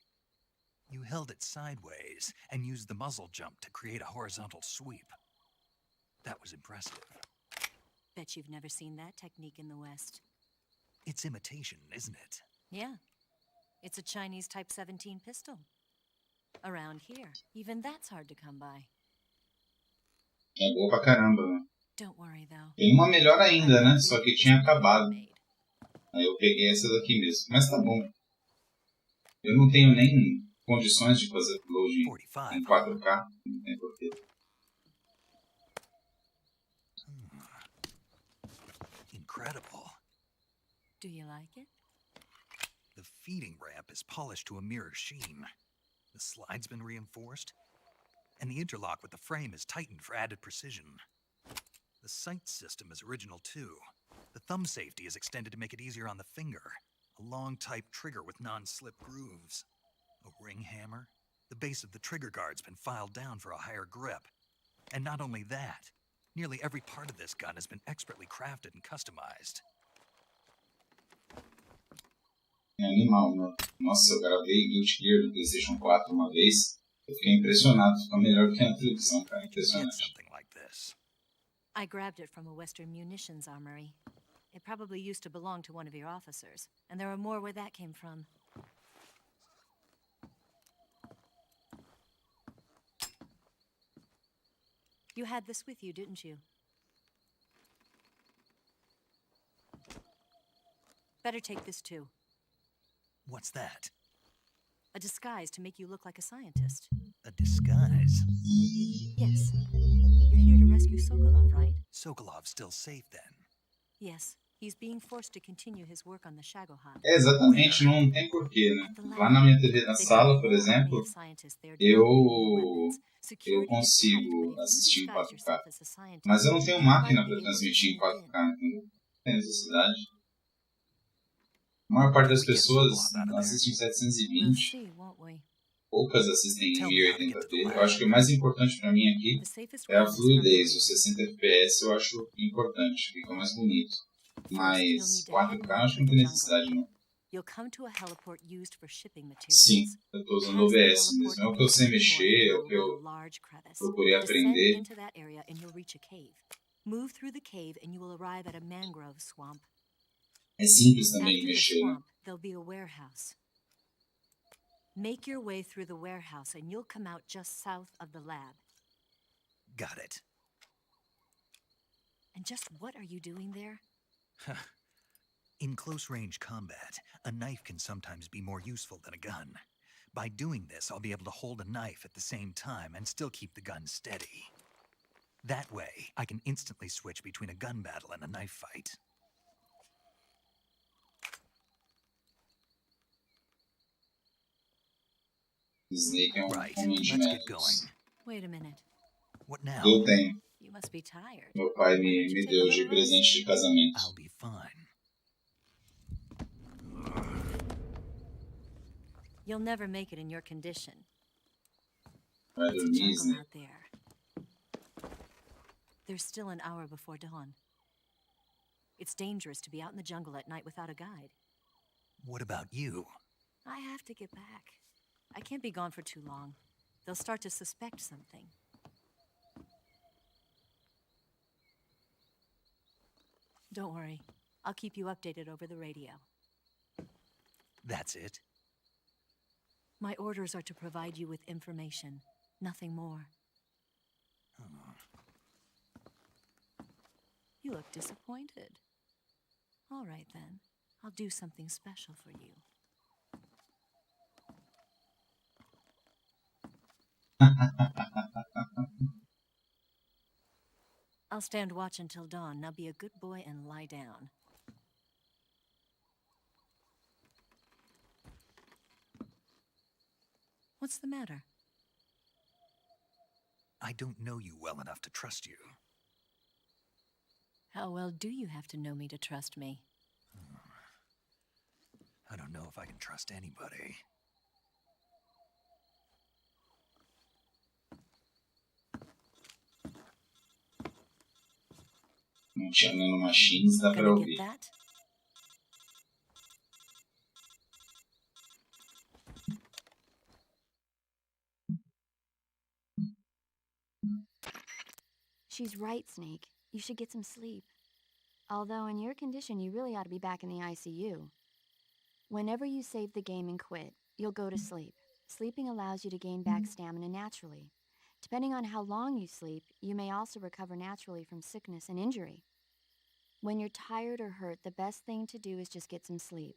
Speaker 7: You held it sideways and used the muzzle jump to create a horizontal sweep. That was impressive.
Speaker 11: Bet you've never seen that technique in the West.
Speaker 7: It's imitation, isn't it?
Speaker 11: Yeah. It's a Chinese Type 17 pistol. Around here, even that's hard to come by.
Speaker 1: É boa pra caramba, né?
Speaker 11: Don't worry, though.
Speaker 1: Tem uma melhor ainda, né? Só que tinha acabado. Aí eu peguei essa daqui mesmo. Mas tá bom. Eu não tenho nem condições de fazer upload em 4K. Não tem porquê.
Speaker 7: Incredible.
Speaker 11: Do you like it?
Speaker 7: The feeding ramp is polished to a mirror sheen. The slide's been reinforced, and the interlock with the frame is tightened for added precision. The sight system is original too. The thumb safety is extended to make it easier on the finger. A long type trigger with non-slip grooves. A ring hammer. The base of the trigger guard's been filed down for a higher grip. And not only that, nearly every part of this gun has been expertly crafted and customized.
Speaker 1: É animal, né? Nossa, eu gravei Guilty Gear do PlayStation 4 uma vez. Eu fiquei impressionado. Fica melhor que na televisão, cara.
Speaker 7: Get
Speaker 1: Impressionante.
Speaker 7: something like this.
Speaker 11: I grabbed it from a Western munitions armory. It probably used to belong to one of your officers, and there are more where that came from. You had this with you, didn't you? Better take this too.
Speaker 7: What's that?
Speaker 11: A disguise to make you look like a scientist.
Speaker 7: A disguise?
Speaker 11: Yes. You're here to rescue Sokolov, right?
Speaker 7: Sokolov's still safe then.
Speaker 11: Yes. He's being forced to continue his work on the Shagohod.
Speaker 1: É, exatamente, não tem porquê, né? Lá na minha TV na sala, por exemplo, eu consigo assistir em 4K. Mas eu não tenho máquina para transmitir em 4K, entendeu? Não tem necessidade. A maior parte das pessoas assiste em 720. Poucas assistem em 1080p. Eu acho que o mais importante para mim aqui é a fluidez. Os 60 FPS eu acho importante, fica mais bonito. Mas 4K eu acho que não tem necessidade, não. Sim, eu estou usando OBS mesmo. É o que eu sei mexer, é o que eu procurei aprender. É simples também de mexer, né?
Speaker 11: Make your way through the warehouse and you'll come out just south of the lab.
Speaker 7: Got it.
Speaker 11: And just what are you doing there?
Speaker 7: In close-range combat, a knife can sometimes be more useful than a gun. By doing this, I'll be able to hold a knife at the same time and still keep the gun steady. That way, I can instantly switch between a gun battle and a knife fight.
Speaker 1: Snake é
Speaker 7: Right,
Speaker 1: homem de
Speaker 7: let's get
Speaker 1: métodos.
Speaker 7: going.
Speaker 11: Wait a minute.
Speaker 7: What now?
Speaker 1: Eu tenho.
Speaker 11: You must be tired.
Speaker 1: Meu pai me deu de presente de casamento.
Speaker 7: I'll be fine.
Speaker 11: You'll never make it in your condition.
Speaker 1: Vai
Speaker 11: It's a
Speaker 1: dormir,
Speaker 11: jungle
Speaker 1: Snake.
Speaker 11: out there. There's still an hour before dawn. It's dangerous to be out in the jungle at night without a guide.
Speaker 7: What about you?
Speaker 11: I have to get back. I can't be gone for too long. They'll start to suspect something. Don't worry. I'll keep you updated over the radio.
Speaker 7: That's it?
Speaker 11: My orders are to provide you with information, nothing more.
Speaker 7: Oh.
Speaker 11: You look disappointed. All right, then. I'll do something special for you. I'll stand watch until dawn. Now be a good boy and lie down. What's the matter?
Speaker 7: I don't know you well enough to trust you.
Speaker 11: How well do you have to know me to trust me?
Speaker 7: I don't know if I can trust anybody.
Speaker 1: Não tinha nanomachines, dá pra
Speaker 11: Gonna
Speaker 1: ouvir.
Speaker 11: get that?
Speaker 12: She's right, Snake. You should get some sleep. Although in your condition, you really ought to be back in the ICU. Whenever you save the game and quit, you'll go to sleep. Sleeping allows you to gain back stamina naturally. Depending on how long you sleep, you may also recover naturally from sickness and injury. When you're tired or hurt, the best thing to do is just get some sleep.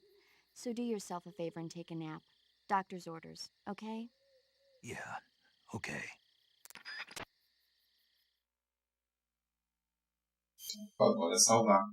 Speaker 12: So do yourself a favor and take a nap. Doctor's orders, okay?
Speaker 7: Yeah, okay.
Speaker 1: Agora é salvar.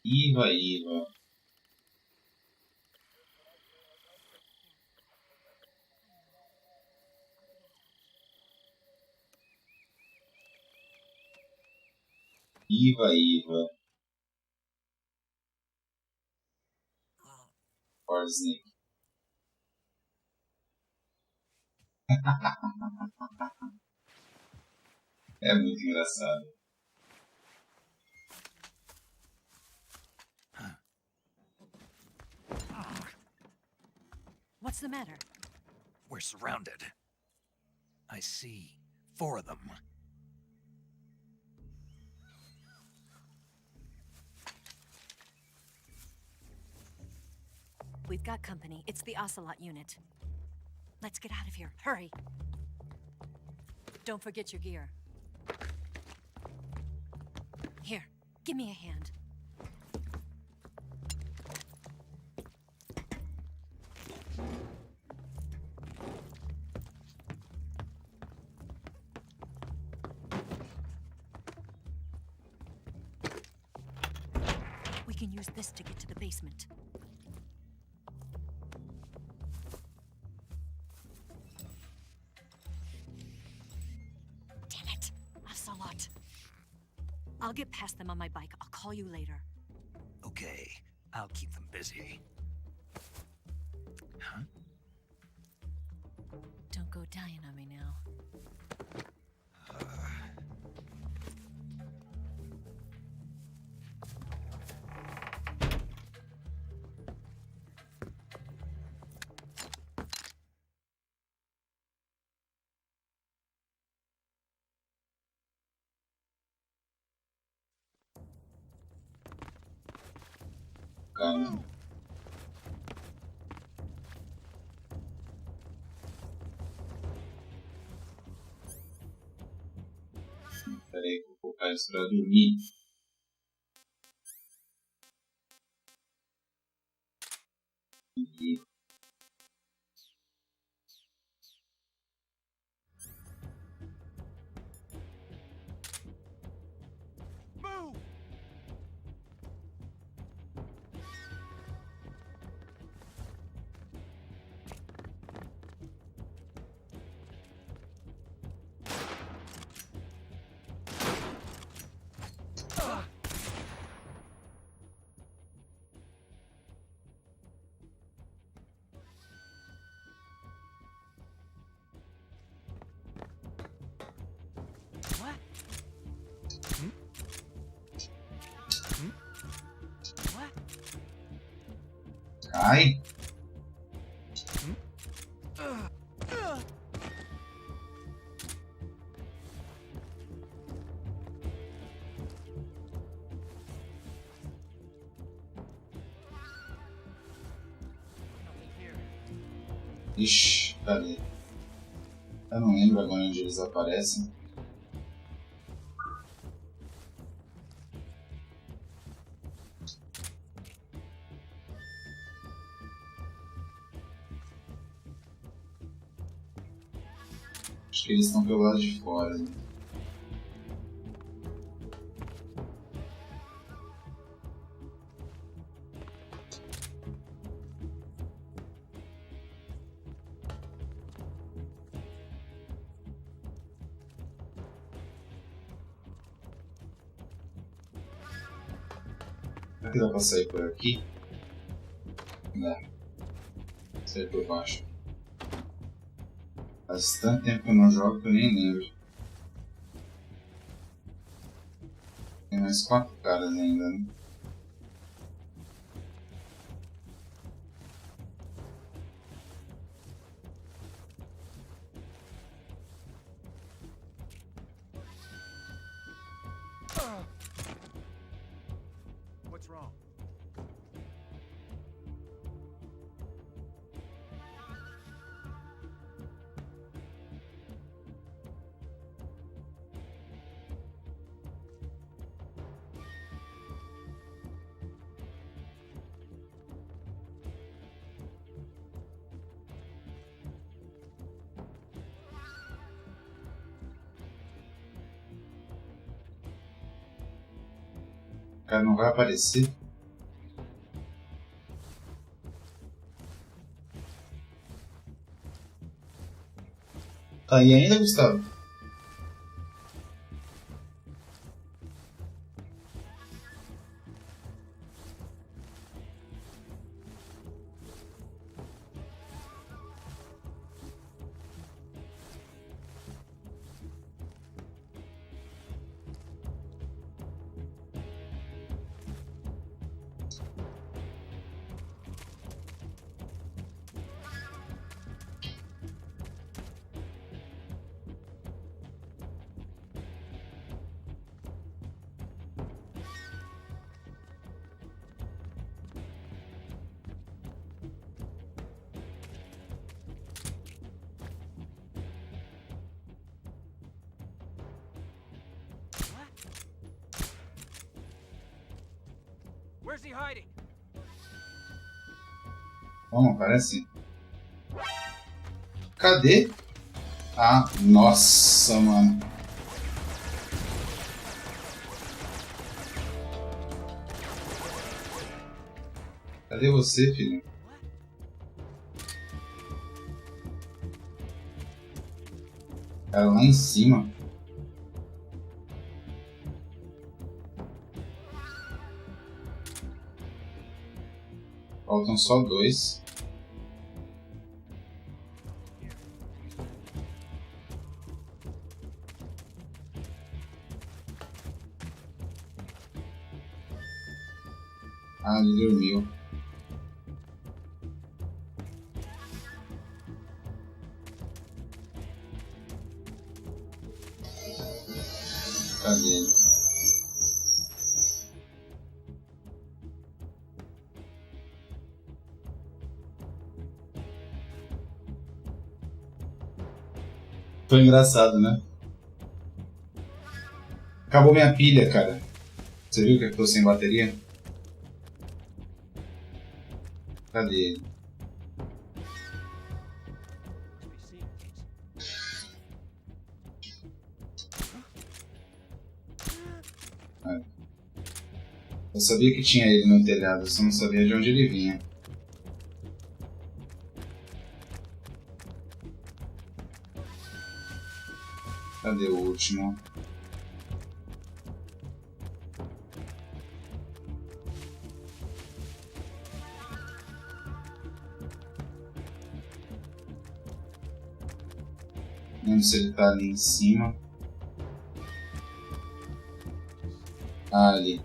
Speaker 1: Iva, Iva. Iva, Iva. Or Snake. É muito engraçado.
Speaker 11: What's the matter?
Speaker 7: We're surrounded. I see 4 of them.
Speaker 11: We've got company. It's the Ocelot unit. Let's get out of here. Hurry. Don't forget your gear. Here, give me a hand. We can use this to get to the basement. Damn it, Ocelot. I'll get past them on my bike. I'll call you later.
Speaker 7: Okay, I'll keep them busy. Huh?
Speaker 11: Don't go dying on me now.
Speaker 1: colocar isso pra dormir. Aqui. Cai. Ixi, cadê? Eu não lembro agora onde eles aparecem. Acho que eles estão pelo lado de fora. Né? Será que dá pra sair por aqui? Dá. Sair por baixo. Faz tanto tempo que eu não jogo que eu nem lembro. Tem mais 4 caras ainda, né?
Speaker 8: What's wrong?
Speaker 1: O cara não vai aparecer. Tá aí ainda, Gustavo?
Speaker 8: Where's he hiding?
Speaker 1: Vamos, aparece. Cadê? Ah, nossa, mano. Cadê você, filho? Cara, lá em cima. Faltam só 2. Ah, ele dormiu. Cadê ele? Foi engraçado, né? Acabou minha pilha, cara. Você viu que eu tô sem bateria? Cadê ele? Eu sabia que tinha ele no telhado, só não sabia de onde ele vinha. Cadê o último? Não lembro se ele tá ali em cima. Ah, ali.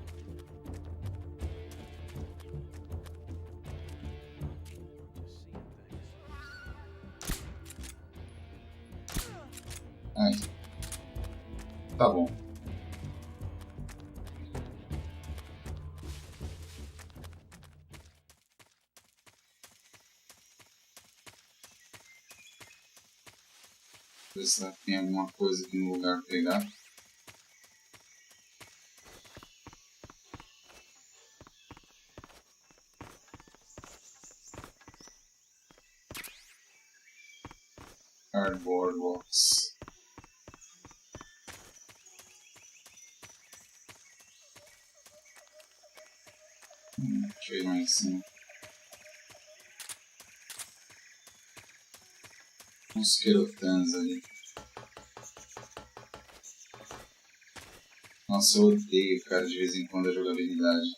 Speaker 1: Ai. Tá bom. Ver se tem alguma coisa aqui no lugar pra pegar. Cardboard box. Deixa eu ir lá em cima. Uns querotans ali. Nossa, eu odeio, cara, de vez em quando a jogabilidade.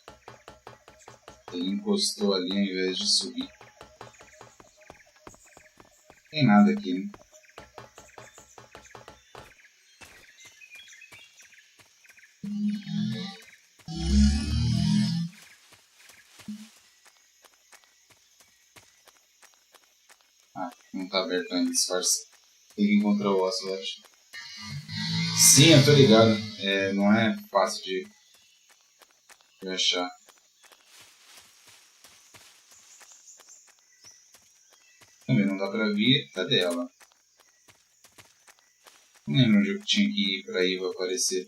Speaker 1: Ele encostou ali ao invés de subir. Tem nada aqui, né? Ah, não tá aberto ainda, disfarce. Tem que encontrar o Ocelot. Sim, eu tô ligado. Não é fácil de achar. Também não dá pra vir. Cadê ela? Não lembro onde eu tinha que ir pra Iva aparecer.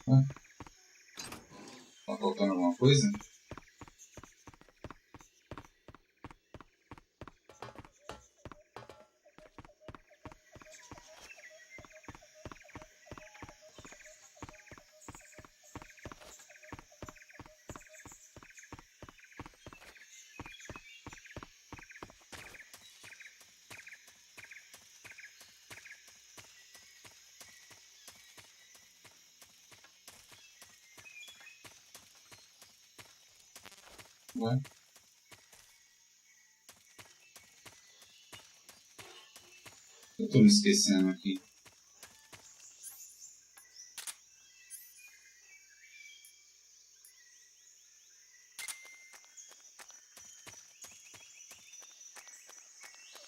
Speaker 1: Ué? Tá faltando alguma coisa? Ué? Eu tô me esquecendo aqui.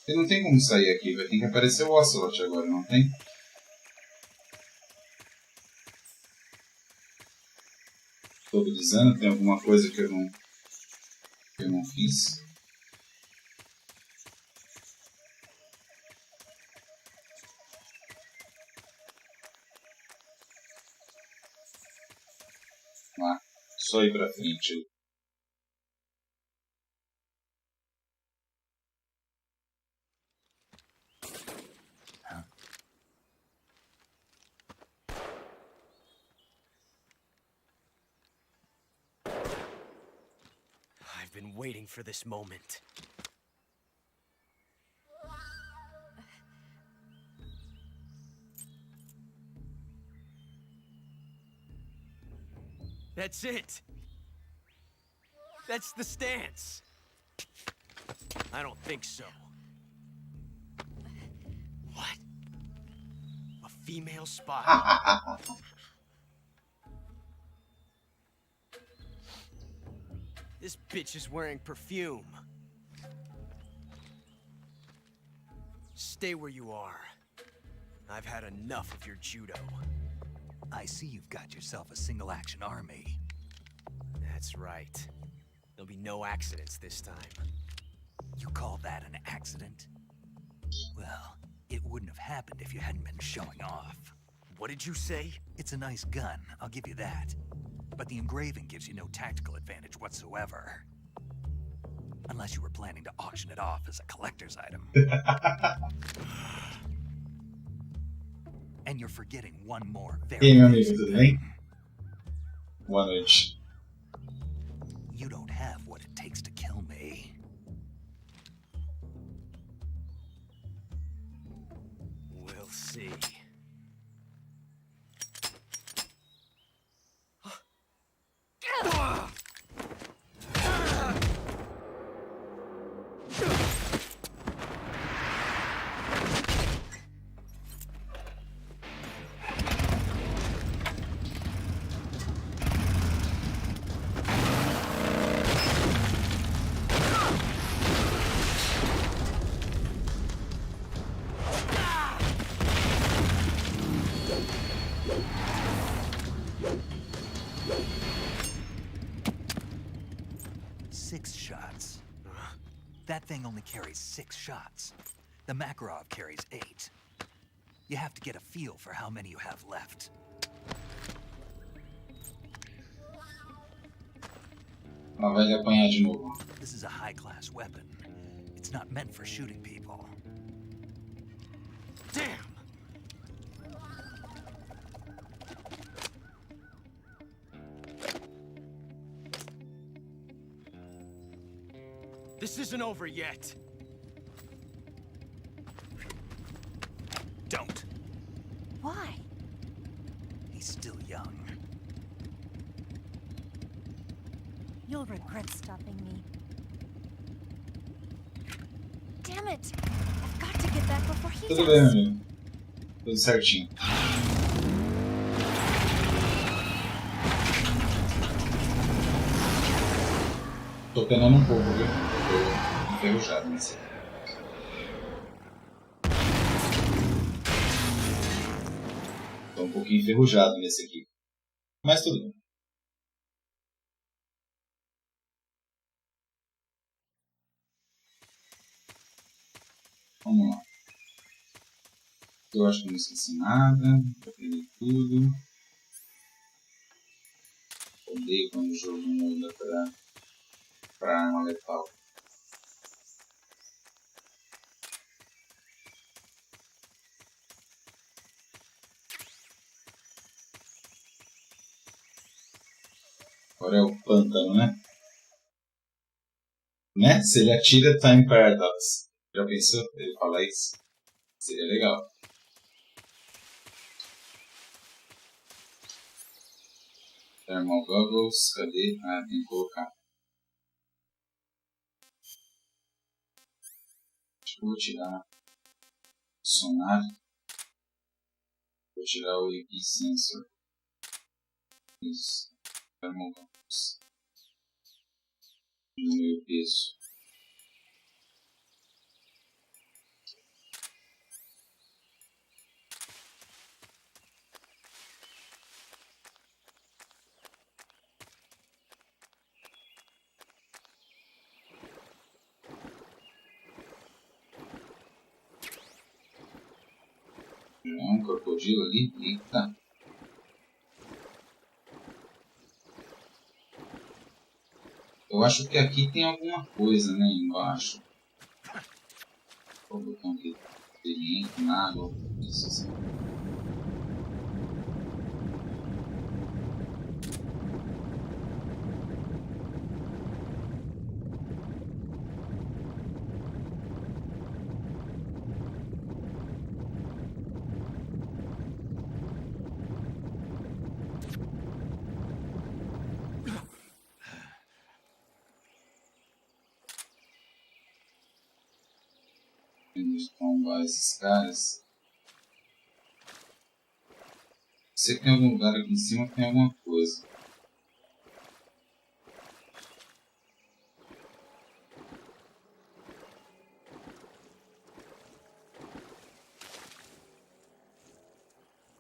Speaker 1: Eu não tem como sair aqui, vai ter que aparecer o Ocelot agora, não tem? Tô dizendo, tem alguma coisa que eu não fiz? Ah, só ir pra frente.
Speaker 8: I've been waiting for this moment. That's it. That's the stance. I don't think so. What? A female spy? This bitch is wearing perfume. Stay where you are. I've had enough of your judo.
Speaker 7: I see you've got yourself a single-action army.
Speaker 8: That's right. There'll be no accidents this time.
Speaker 7: You call that an accident? Well, it wouldn't have happened if you hadn't been showing off.
Speaker 8: What did you say?
Speaker 7: It's a nice gun, I'll give you that. But the engraving gives you no tactical advantage whatsoever. Unless you were planning to auction it off as a collector's item. And you're forgetting one more
Speaker 1: E aí,
Speaker 7: very
Speaker 1: meu amigo,
Speaker 7: basic
Speaker 1: tudo
Speaker 7: thing.
Speaker 1: bem? Boa noite.
Speaker 7: You don't have what it takes to kill me.
Speaker 8: We'll see.
Speaker 7: That thing only carries 6 shots. The Makarov carries 8. You have to get a feel for how many you have left.
Speaker 1: Lá vai ele apanhar de novo.
Speaker 7: This is a high-class weapon. It's not meant for shooting people.
Speaker 8: Damn! This isn't over yet.
Speaker 7: Don't.
Speaker 11: Why?
Speaker 7: He's still young.
Speaker 11: You'll regret stopping me. Damn it! I've got to get back before he
Speaker 1: Tudo
Speaker 11: does.
Speaker 1: bem, meu amigo. Tudo certinho. Tô penando um pouco, viu? Tô enferrujado nesse aqui. Tô um pouquinho enferrujado nesse aqui. Mas tudo bem. Vamos lá. Eu acho que não esqueci nada. Já peguei tudo. Odeio quando o jogo muda pra arma letal. Agora é o pântano, né? Né? Se ele atira, Time Paradox. Já pensou? Ele falar isso? Seria legal. Thermal Goggles, cadê? Ah, tem que colocar. Acho que eu vou tirar o sonar. Vou tirar o EP Sensor. Isso. Thermal Goggles. Diminuir o peso. Já é um crocodilo ali. Eita. Eu acho que aqui tem alguma coisa, né, embaixo. Qual o botão aqui? Experiente, nada, isso assim. Vamos tombar esses caras. Sei que tem algum lugar aqui em cima que tem alguma coisa.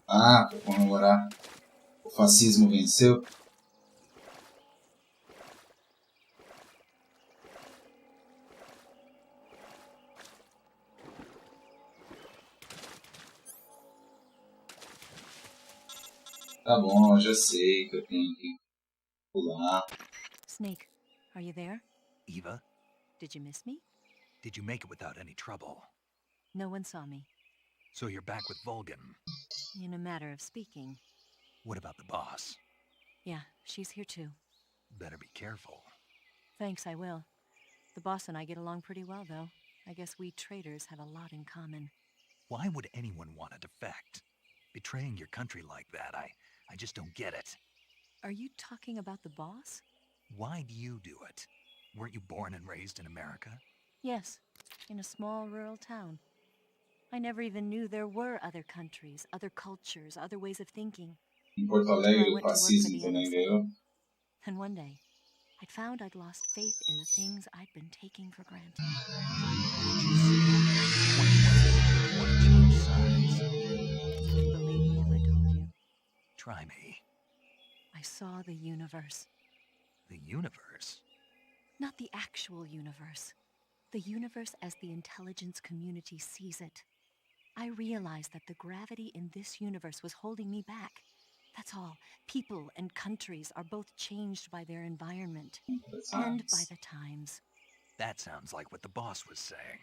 Speaker 1: Ah, para comemorar. O fascismo venceu. Tá bom, eu já sei que eu tenho que pular.
Speaker 11: Snake, are you there?
Speaker 7: Eva,
Speaker 11: Did you miss me?
Speaker 7: did you make it without any trouble?
Speaker 11: No one saw me.
Speaker 7: So you're back with Volgin.
Speaker 11: In a matter of speaking.
Speaker 7: What about the boss?
Speaker 11: Yeah, she's here too.
Speaker 7: Better be careful.
Speaker 11: Thanks, I will. The boss and I get along pretty well, though. I guess we traitors have a lot in common.
Speaker 7: Why would anyone want to defect? Betraying your country like that, I just don't get it.
Speaker 11: Are you talking about the boss?
Speaker 7: Why do you do it? Weren't you born and raised in America?
Speaker 11: Yes, in a small rural town. I never even knew there were other countries, other cultures, other ways of thinking.
Speaker 1: Em Porto
Speaker 11: Until I
Speaker 1: Alegre, o
Speaker 11: went to work for
Speaker 1: fascismo
Speaker 11: the
Speaker 1: também
Speaker 11: NSA.
Speaker 1: veio.
Speaker 11: And one day, I'd found I'd lost faith in the things I'd been taking for granted.
Speaker 7: What was it? Want to change sides?
Speaker 11: Would you believe me if I told you?
Speaker 7: Try me.
Speaker 11: I saw the universe.
Speaker 7: The universe?
Speaker 11: Not the actual universe. The universe as the intelligence community sees it. I realized that the gravity in this universe was holding me back. That's all. People and countries are both changed by their environment. And by the times.
Speaker 7: That sounds like what the boss was saying.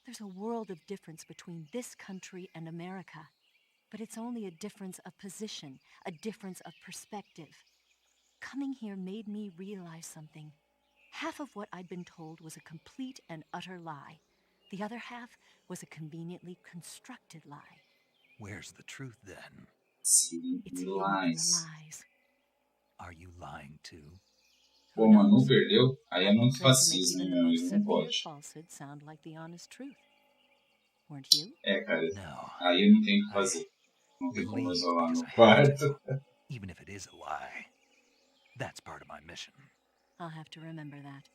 Speaker 11: There's a world of difference between this country and America. But it's only a difference of position, a difference of perspective. Coming here made me realize something. Half of what I'd been told was a complete and utter lie. The other half was a conveniently constructed lie.
Speaker 7: Where's the truth then?
Speaker 11: It's hidden in the lies.
Speaker 7: Are you lying too?
Speaker 1: Pô, mano, não perdeu? Aí é
Speaker 11: I've been
Speaker 1: muito
Speaker 11: trained to make
Speaker 1: fascismo,
Speaker 11: even
Speaker 1: né,
Speaker 11: the
Speaker 1: meu
Speaker 11: most
Speaker 1: amigo? Não
Speaker 11: severe
Speaker 1: pode.
Speaker 11: falsehood sound like the honest truth. Weren't you?
Speaker 1: É, cara,
Speaker 7: No.
Speaker 1: aí eu não tenho o que fazer. Não tem como
Speaker 7: Believe
Speaker 1: isolar
Speaker 7: because
Speaker 1: no
Speaker 7: I have
Speaker 1: quarto.
Speaker 7: to, even if it is a lie. That's part of my mission.
Speaker 11: I'll have to remember that.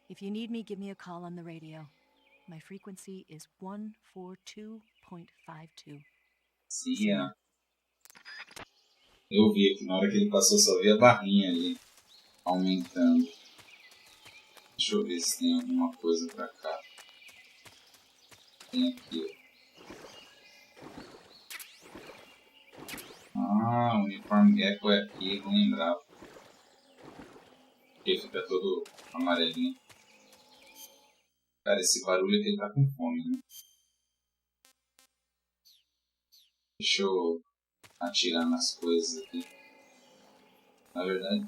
Speaker 11: If you need me, give me a call on the radio. My frequency is 142.52.
Speaker 1: Sim, é. Eu vi aqui, na hora que ele passou, só vi a barrinha ali aumentando. Deixa eu ver se tem alguma coisa pra cá. Tem aqui, ó. Ah, o uniforme gecko é aqui, não lembrava. Porque fica todo amarelinho. Cara, esse barulho é que ele tá com fome, né? Deixa eu atirar nas coisas aqui. Na verdade.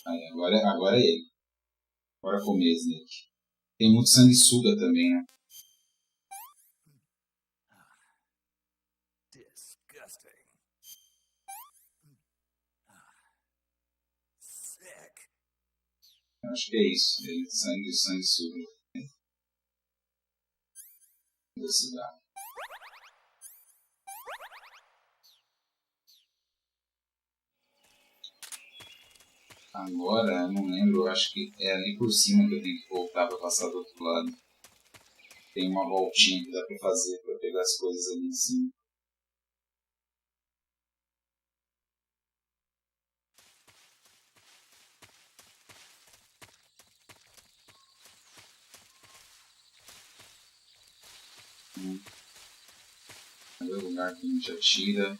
Speaker 1: Aí, agora é ele. Bora comer, Snake. Tem muito sanguessuga também, né?
Speaker 7: Disgusting. Sick.
Speaker 1: Eu acho que é isso. É sanguessuga. Do cigarro. Agora, eu não lembro, eu acho que é ali por cima que eu tenho que voltar para passar do outro lado. Tem uma voltinha que dá para fazer para pegar as coisas ali em cima. Cadê o lugar que a gente atira?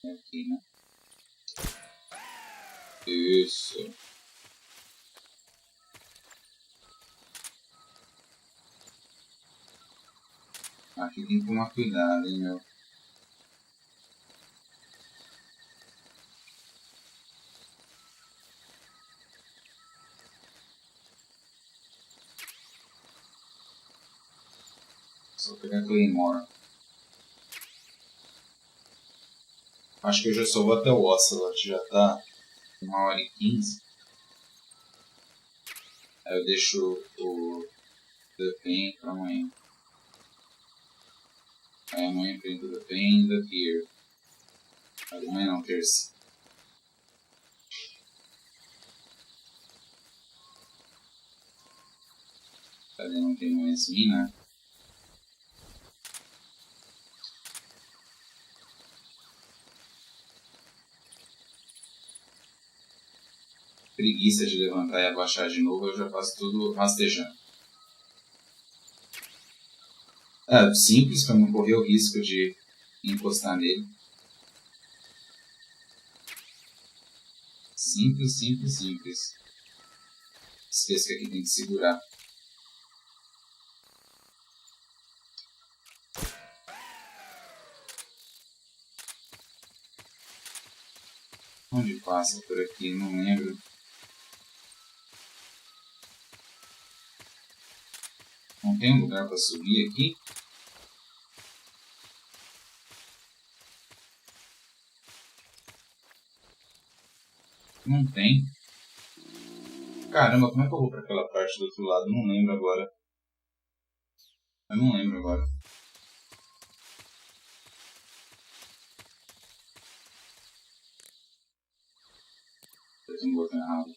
Speaker 1: É aqui, né? Isso. Aqui tem que tomar cuidado, hein, meu. Só pegar Claymore. Acho que eu já só vou até o Ocelot, já tá 1h15. Aí eu deixo o The Pain pra amanhã. Aí amanhã eu enfrento o The Pain e The Fear. Amanhã não, terça. Cadê? Não tem mais mina? preguiça de levantar e abaixar de novo, eu já faço tudo rastejando. Simples, para não correr o risco de encostar nele. Simples, simples, simples. Esqueça que aqui tem que segurar. Onde passa por aqui? Não lembro. Não tem um lugar para subir aqui? Não tem. Caramba, como é que eu vou para aquela parte do outro lado? Não lembro agora. Eu não lembro agora. Eu tenho um botão errado.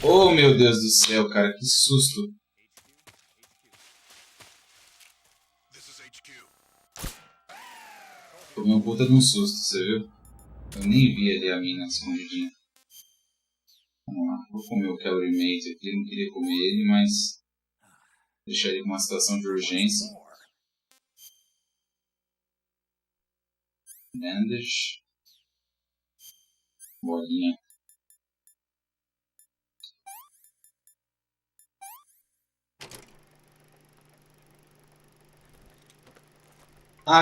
Speaker 1: Oh, meu Deus do céu, cara, que susto. Tomei um puta de um susto, você viu? Eu nem vi ali a mina escondidinha. Vamos lá, vou comer o calorie mate aqui, não queria comer ele, mas deixar ele com uma situação de urgência. Bandage. Bolinha.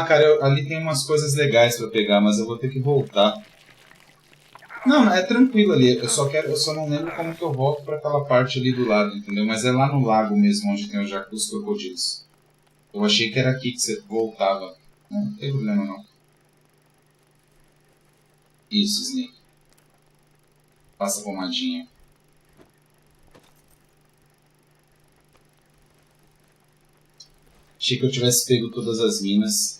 Speaker 1: Cara, ali tem umas coisas legais pra pegar, mas eu vou ter que voltar. Não, é tranquilo ali. Eu só não lembro como que eu volto pra aquela parte ali do lado, entendeu? Mas é lá no lago mesmo, onde tem os crocodilos. Eu achei que era aqui que você voltava. Não tem problema não. Isso, Snake. Passa a pomadinha. Achei que eu tivesse pego todas as minas.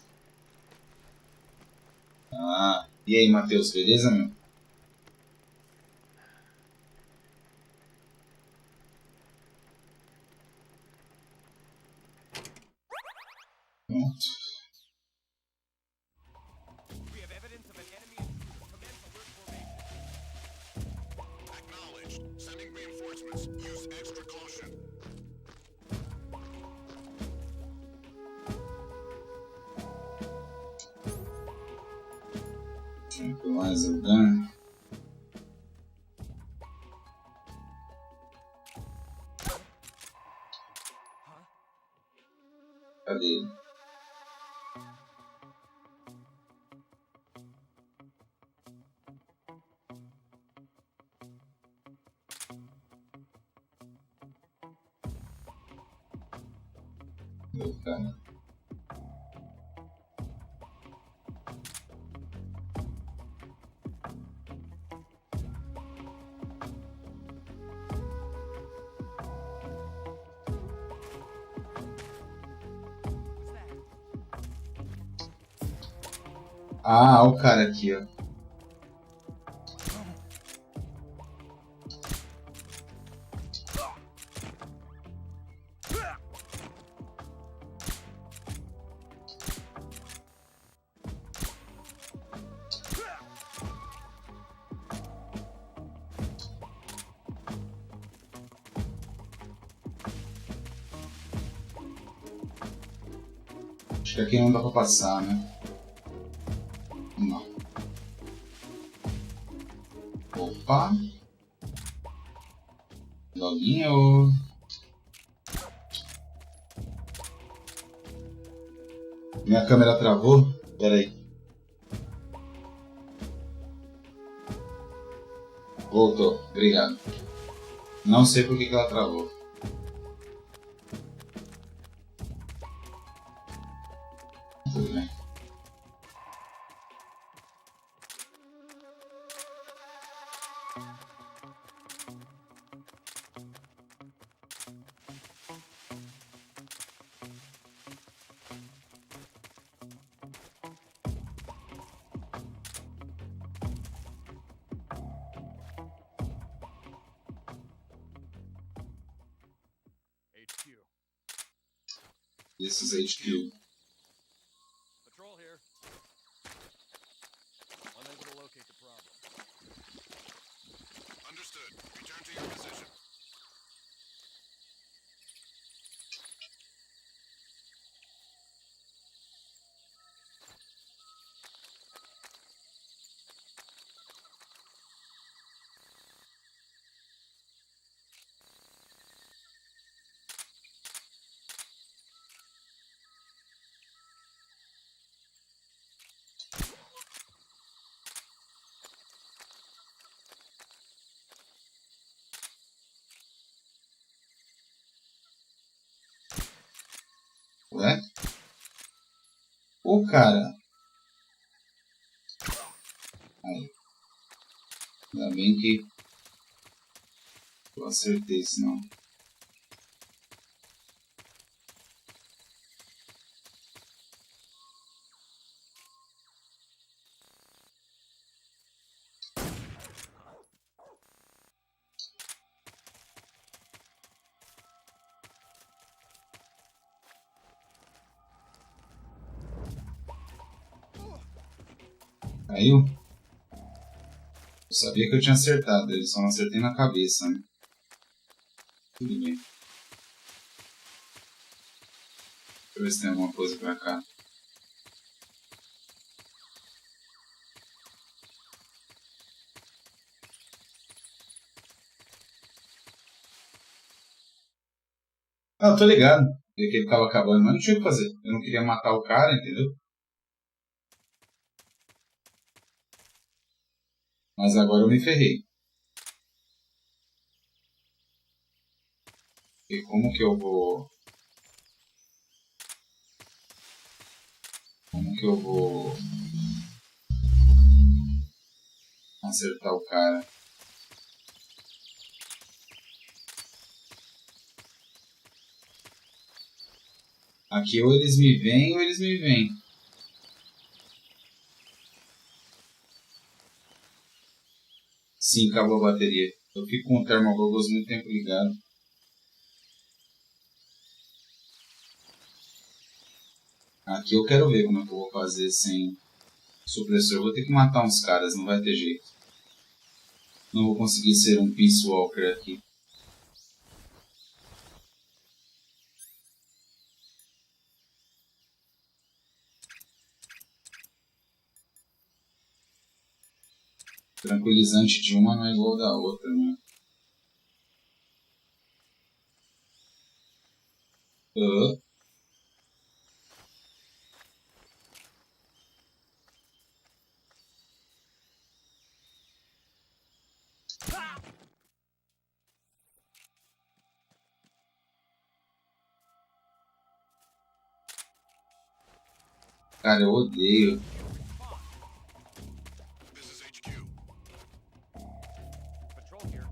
Speaker 1: E aí, Matheus, beleza, meu? Pronto.
Speaker 10: Acknowledged. Sending reinforcements. Use extra caution.
Speaker 1: Equalizer gun. Cadê ele? Meu cara. Olha o cara aqui, ó. Acho que aqui não dá pra passar, né? Não. Opa. Loguinho. Minha câmera travou? Pera aí. Voltou. Obrigado. Não sei por que ela travou. Tudo bem. desses HQ.
Speaker 8: Patrol here. Unable to locate the problem.
Speaker 10: Understood. Return to your position.
Speaker 1: Ué? Ô, cara. Aí. Ainda bem que eu acertei, senão. Caiu? Eu sabia que eu tinha acertado, ele só não acertei na cabeça, né? Tudo bem. Deixa eu ver se tem alguma coisa pra cá. Ah, eu tô ligado. Vi que ele tava acabando, mas não tinha o que fazer. Eu não queria matar o cara, entendeu? Mas agora eu me ferrei. E como que eu vou... Como que eu vou... acertar o cara? Aqui ou eles me veem ou eles me veem. Sim, acabou a bateria. Eu fico com o termogogos muito tempo ligado. Aqui eu quero ver como é que eu vou fazer sem supressor. Eu vou ter que matar uns caras, não vai ter jeito. Não vou conseguir ser um Peace Walker aqui. Tranquilizante de uma não é igual da outra, né? Cara, eu odeio.
Speaker 10: This is HQ.
Speaker 8: Patrol here.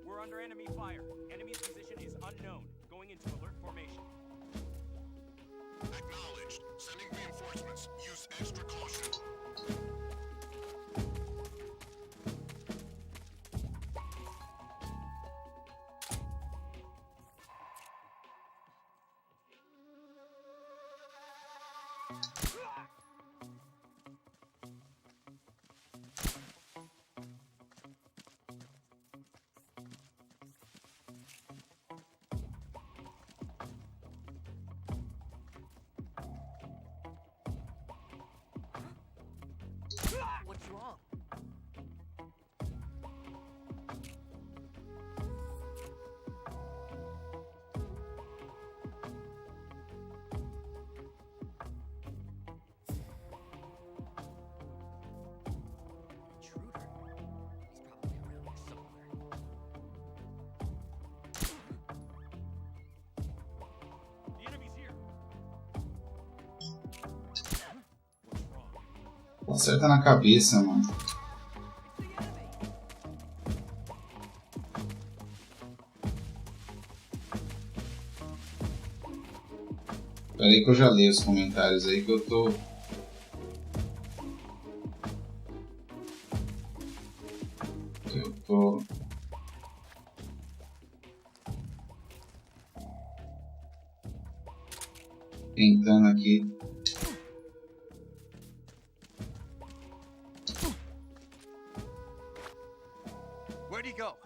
Speaker 8: We're under enemy fire. Enemy's position is unknown. Going into alert formation.
Speaker 10: Acknowledged. Sending reinforcements. Use extra caution.
Speaker 8: What's wrong? Intruder? He's probably around here somewhere. The enemy's here. What's wrong?
Speaker 1: Acerta na cabeça, mano. Espera aí que eu já leio os comentários aí que eu tô... Tentando aqui.
Speaker 5: Where'd he go?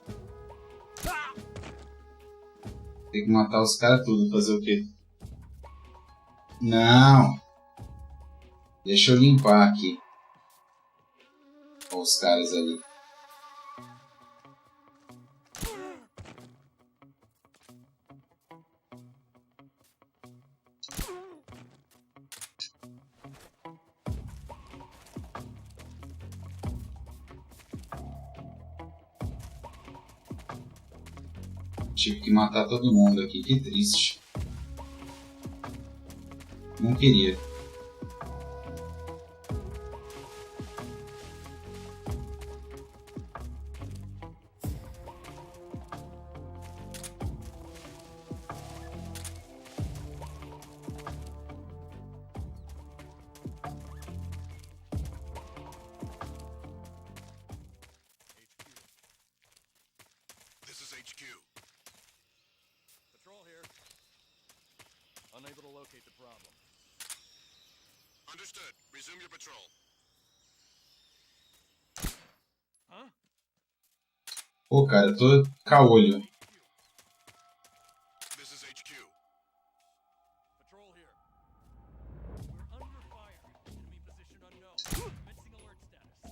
Speaker 1: Tem que matar os caras tudo. Fazer o quê? Não! Deixa eu limpar aqui. Olha os caras ali. Tive que matar todo mundo aqui, que triste. Não queria.
Speaker 10: This is HQ.
Speaker 13: Patrol here. Unable to locate the problem.
Speaker 10: Understood. Resume your patrol.
Speaker 13: Huh?
Speaker 1: Pô, cara, eu tô caolho.
Speaker 10: This is HQ.
Speaker 13: Patrol here. We're under fire. Enemy position unknown. Commencing alert status.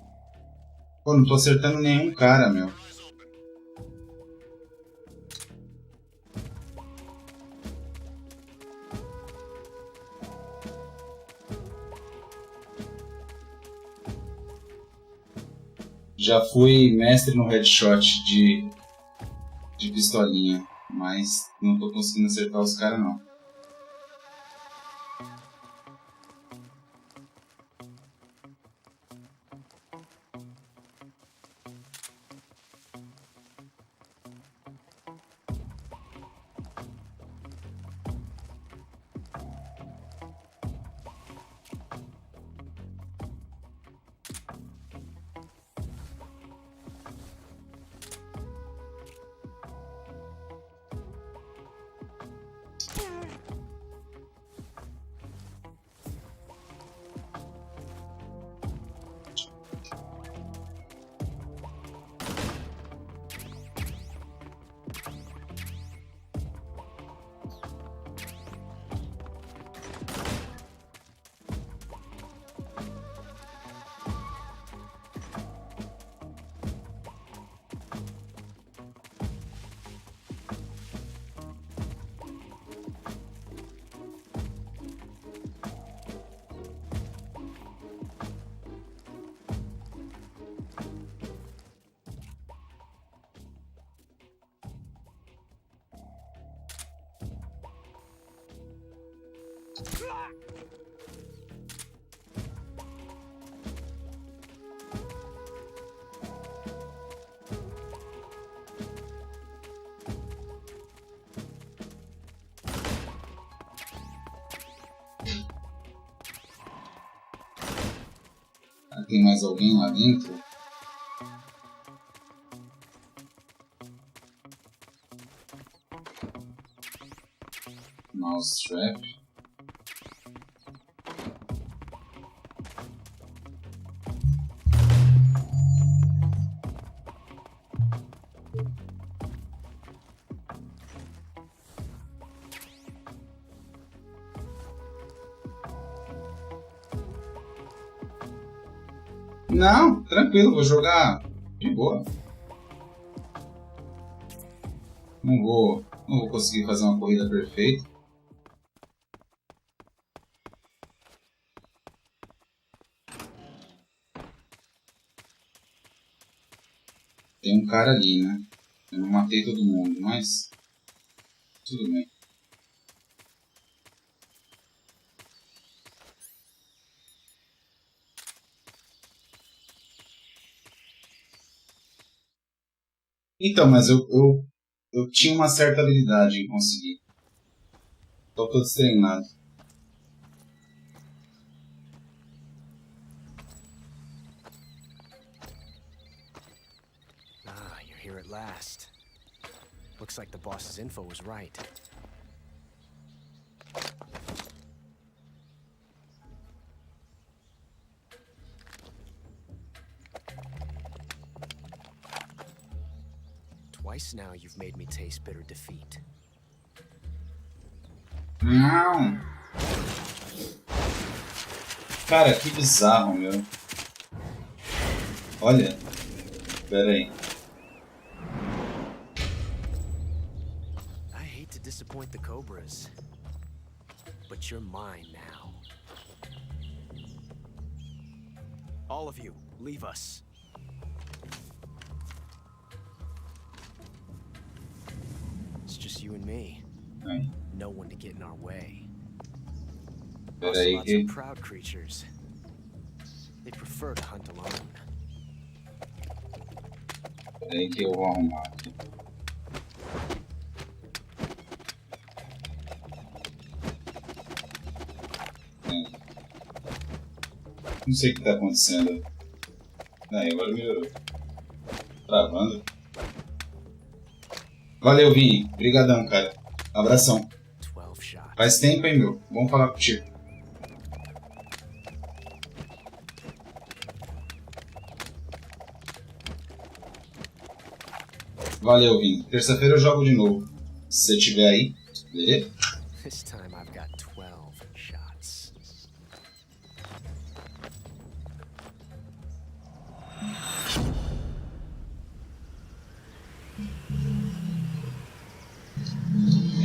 Speaker 1: Pô, não tô acertando nenhum cara, meu.
Speaker 10: Eyes open.
Speaker 1: Já fui mestre no headshot de pistolinha, mas não tô conseguindo acertar os caras não. Tem mais alguém lá dentro? Mousetrap. Não, tranquilo, vou jogar de boa. Não vou conseguir fazer uma corrida perfeita. Tem um cara ali, né? Eu não matei todo mundo, mas tudo bem. Então, mas eu tinha uma certa habilidade em conseguir. Tô todo treinado.
Speaker 8: Ah, you're here at last. Looks like the boss's info was right. Twice now you've made me taste bitter defeat.
Speaker 1: Não! Cara, que bizarro, meu. Olha. Pera aí.
Speaker 8: I hate to disappoint the Cobras, but you're mine now. All of you, leave us. It's just you and me.
Speaker 1: Aí.
Speaker 8: No one to get in our way.
Speaker 1: Pera aí
Speaker 8: Ocelots
Speaker 1: que...
Speaker 8: are proud creatures. They prefer to hunt alone.
Speaker 1: Pera aí que eu vou arrumar aqui. Não sei o que tá acontecendo. Aí, agora melhorou. Travando. Valeu, Vini. Obrigadão, cara. Abração. Faz tempo, hein, meu? Vamos falar contigo. Valeu, Vini. Terça-feira eu jogo de novo. Se você tiver aí, beleza?
Speaker 8: This time I've got 12 shots.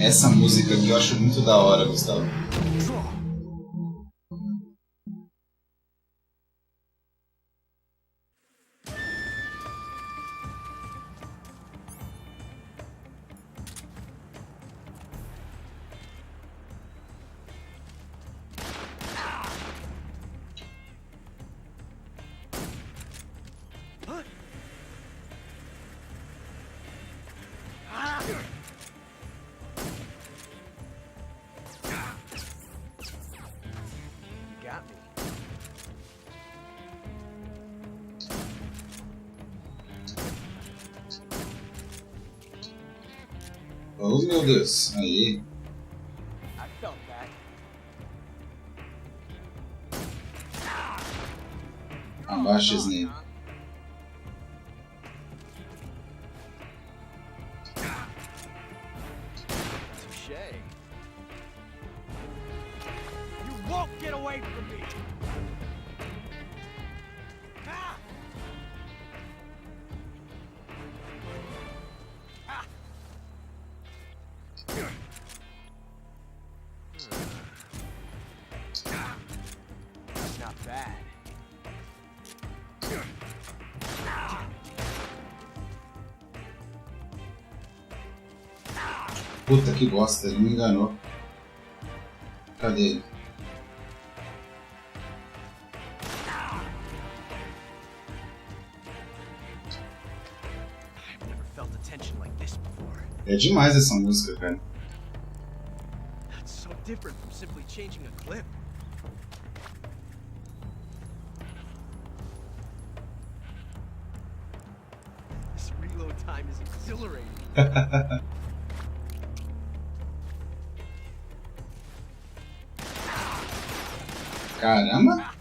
Speaker 1: Essa música aqui eu acho muito da hora, Gustavo. Oh meu Deus, aí. Abaixa esse nele.
Speaker 8: You won't get away from me. Not bad.
Speaker 1: Puta que bosta, ele me enganou. Cadê ele?
Speaker 8: I've never felt a tension like this before.
Speaker 1: É demais essa música, cara.
Speaker 8: That's so different from simply changing a clip. This reload time is exhilarating.
Speaker 1: Caramba!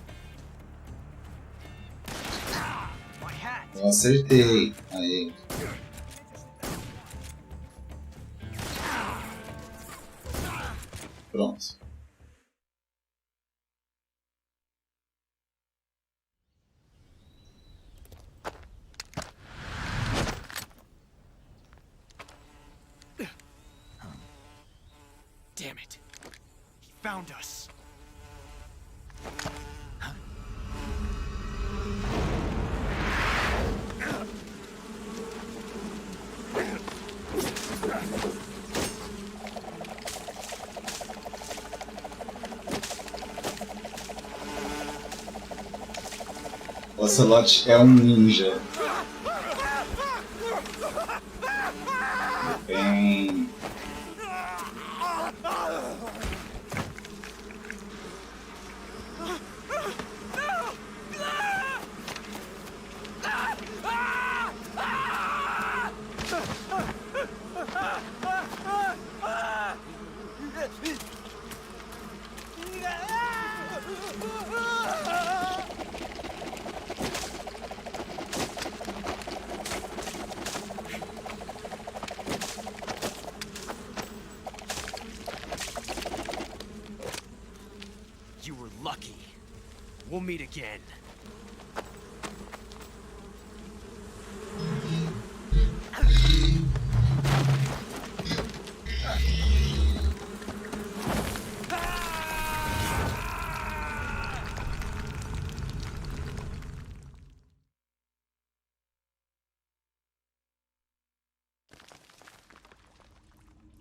Speaker 1: Eu acertei. Aí. Pronto.
Speaker 8: Damn it. He found us.
Speaker 1: O Ocelot é um ninja. Bem...
Speaker 8: We'll meet again.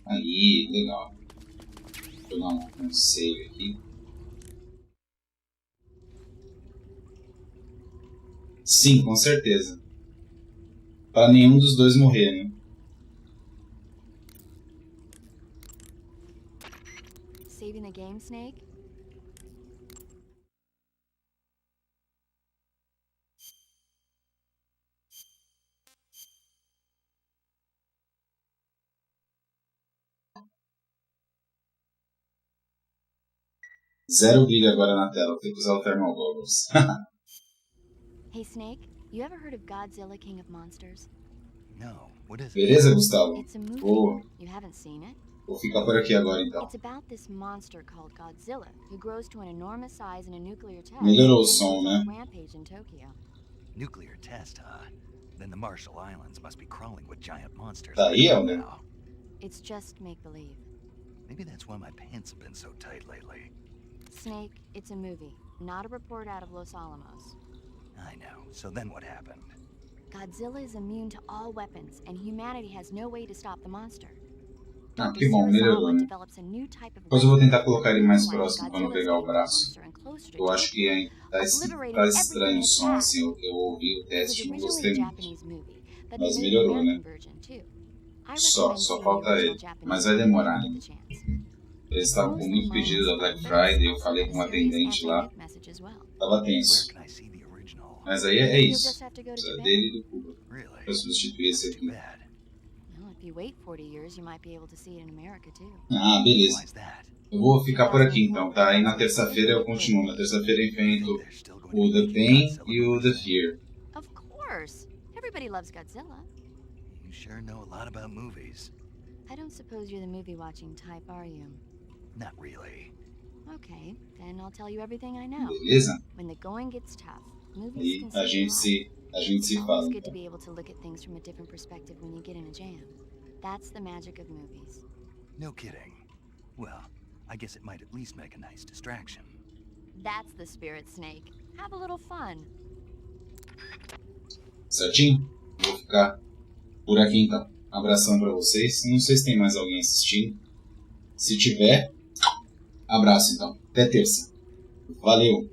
Speaker 1: Aí, legal. Vou pegar um save aqui. Sim, com certeza. Para nenhum dos dois morrer, né?
Speaker 12: Saving the game, Snake?
Speaker 1: Zero brilho agora na tela, tem que usar o thermal goggles.
Speaker 12: Hey, Snake, you ever heard of Godzilla, King of Monsters?
Speaker 7: No, what is it?
Speaker 1: Beleza, Gustavo?
Speaker 12: It's a movie. You haven't seen it?
Speaker 1: Vou ficar por aqui agora então.
Speaker 12: It's about this monster called Godzilla, who grows to an enormous size in a nuclear test.
Speaker 1: Melhorou o som, né?
Speaker 12: Rampage in Tokyo.
Speaker 7: Nuclear test, huh? Then the Marshall Islands must be crawling with giant monsters.
Speaker 1: Tá aí, Helder?
Speaker 12: It's just make-believe.
Speaker 7: Maybe that's why my pants have been so tight lately.
Speaker 12: Snake, it's a movie, not a report out of Los Alamos.
Speaker 7: I know. So then what happened?
Speaker 12: Godzilla is immune to all weapons, and humanity has no way to stop the monster.
Speaker 1: Ah, que bom, melhorou, né? Depois eu vou tentar colocar ele mais próximo quando eu pegar o braço. Eu acho que tá estranho o som, assim, eu ouvi o teste e não gostei muito. Mas melhorou, né? Só falta ele. Mas vai demorar ainda. Eles estavam com muito pedido da Black Friday, eu falei com uma atendente lá. Tava tenso. Mas aí é isso. Precisa dele e do Cuba. Pra substituir esse aqui. Ah, beleza. Eu vou ficar por aqui então, tá? Aí na terça-feira eu continuo. Na terça-feira eu enfrento o The Pain e o The Fear.
Speaker 12: Of course. Everybody loves Godzilla.
Speaker 7: You sure know a lot about movies.
Speaker 12: I don't suppose you're the movie-watching type, are you?
Speaker 7: Not really.
Speaker 12: Okay, then I'll tell you everything I know.
Speaker 1: Beleza?
Speaker 12: When the going gets tough, movies
Speaker 1: E
Speaker 12: can
Speaker 1: a gente se fala.
Speaker 12: It's good to be able to look at things from a different perspective when you get in a jam. That's the magic of movies.
Speaker 7: No kidding. Well, I guess it might at least make a nice distraction.
Speaker 12: That's the spirit, Snake. Have a little fun.
Speaker 1: Certinho? Vou ficar por aqui então. Abração pra vocês. Não sei se tem mais alguém assistindo. Se tiver, abraço então. Até terça. Valeu!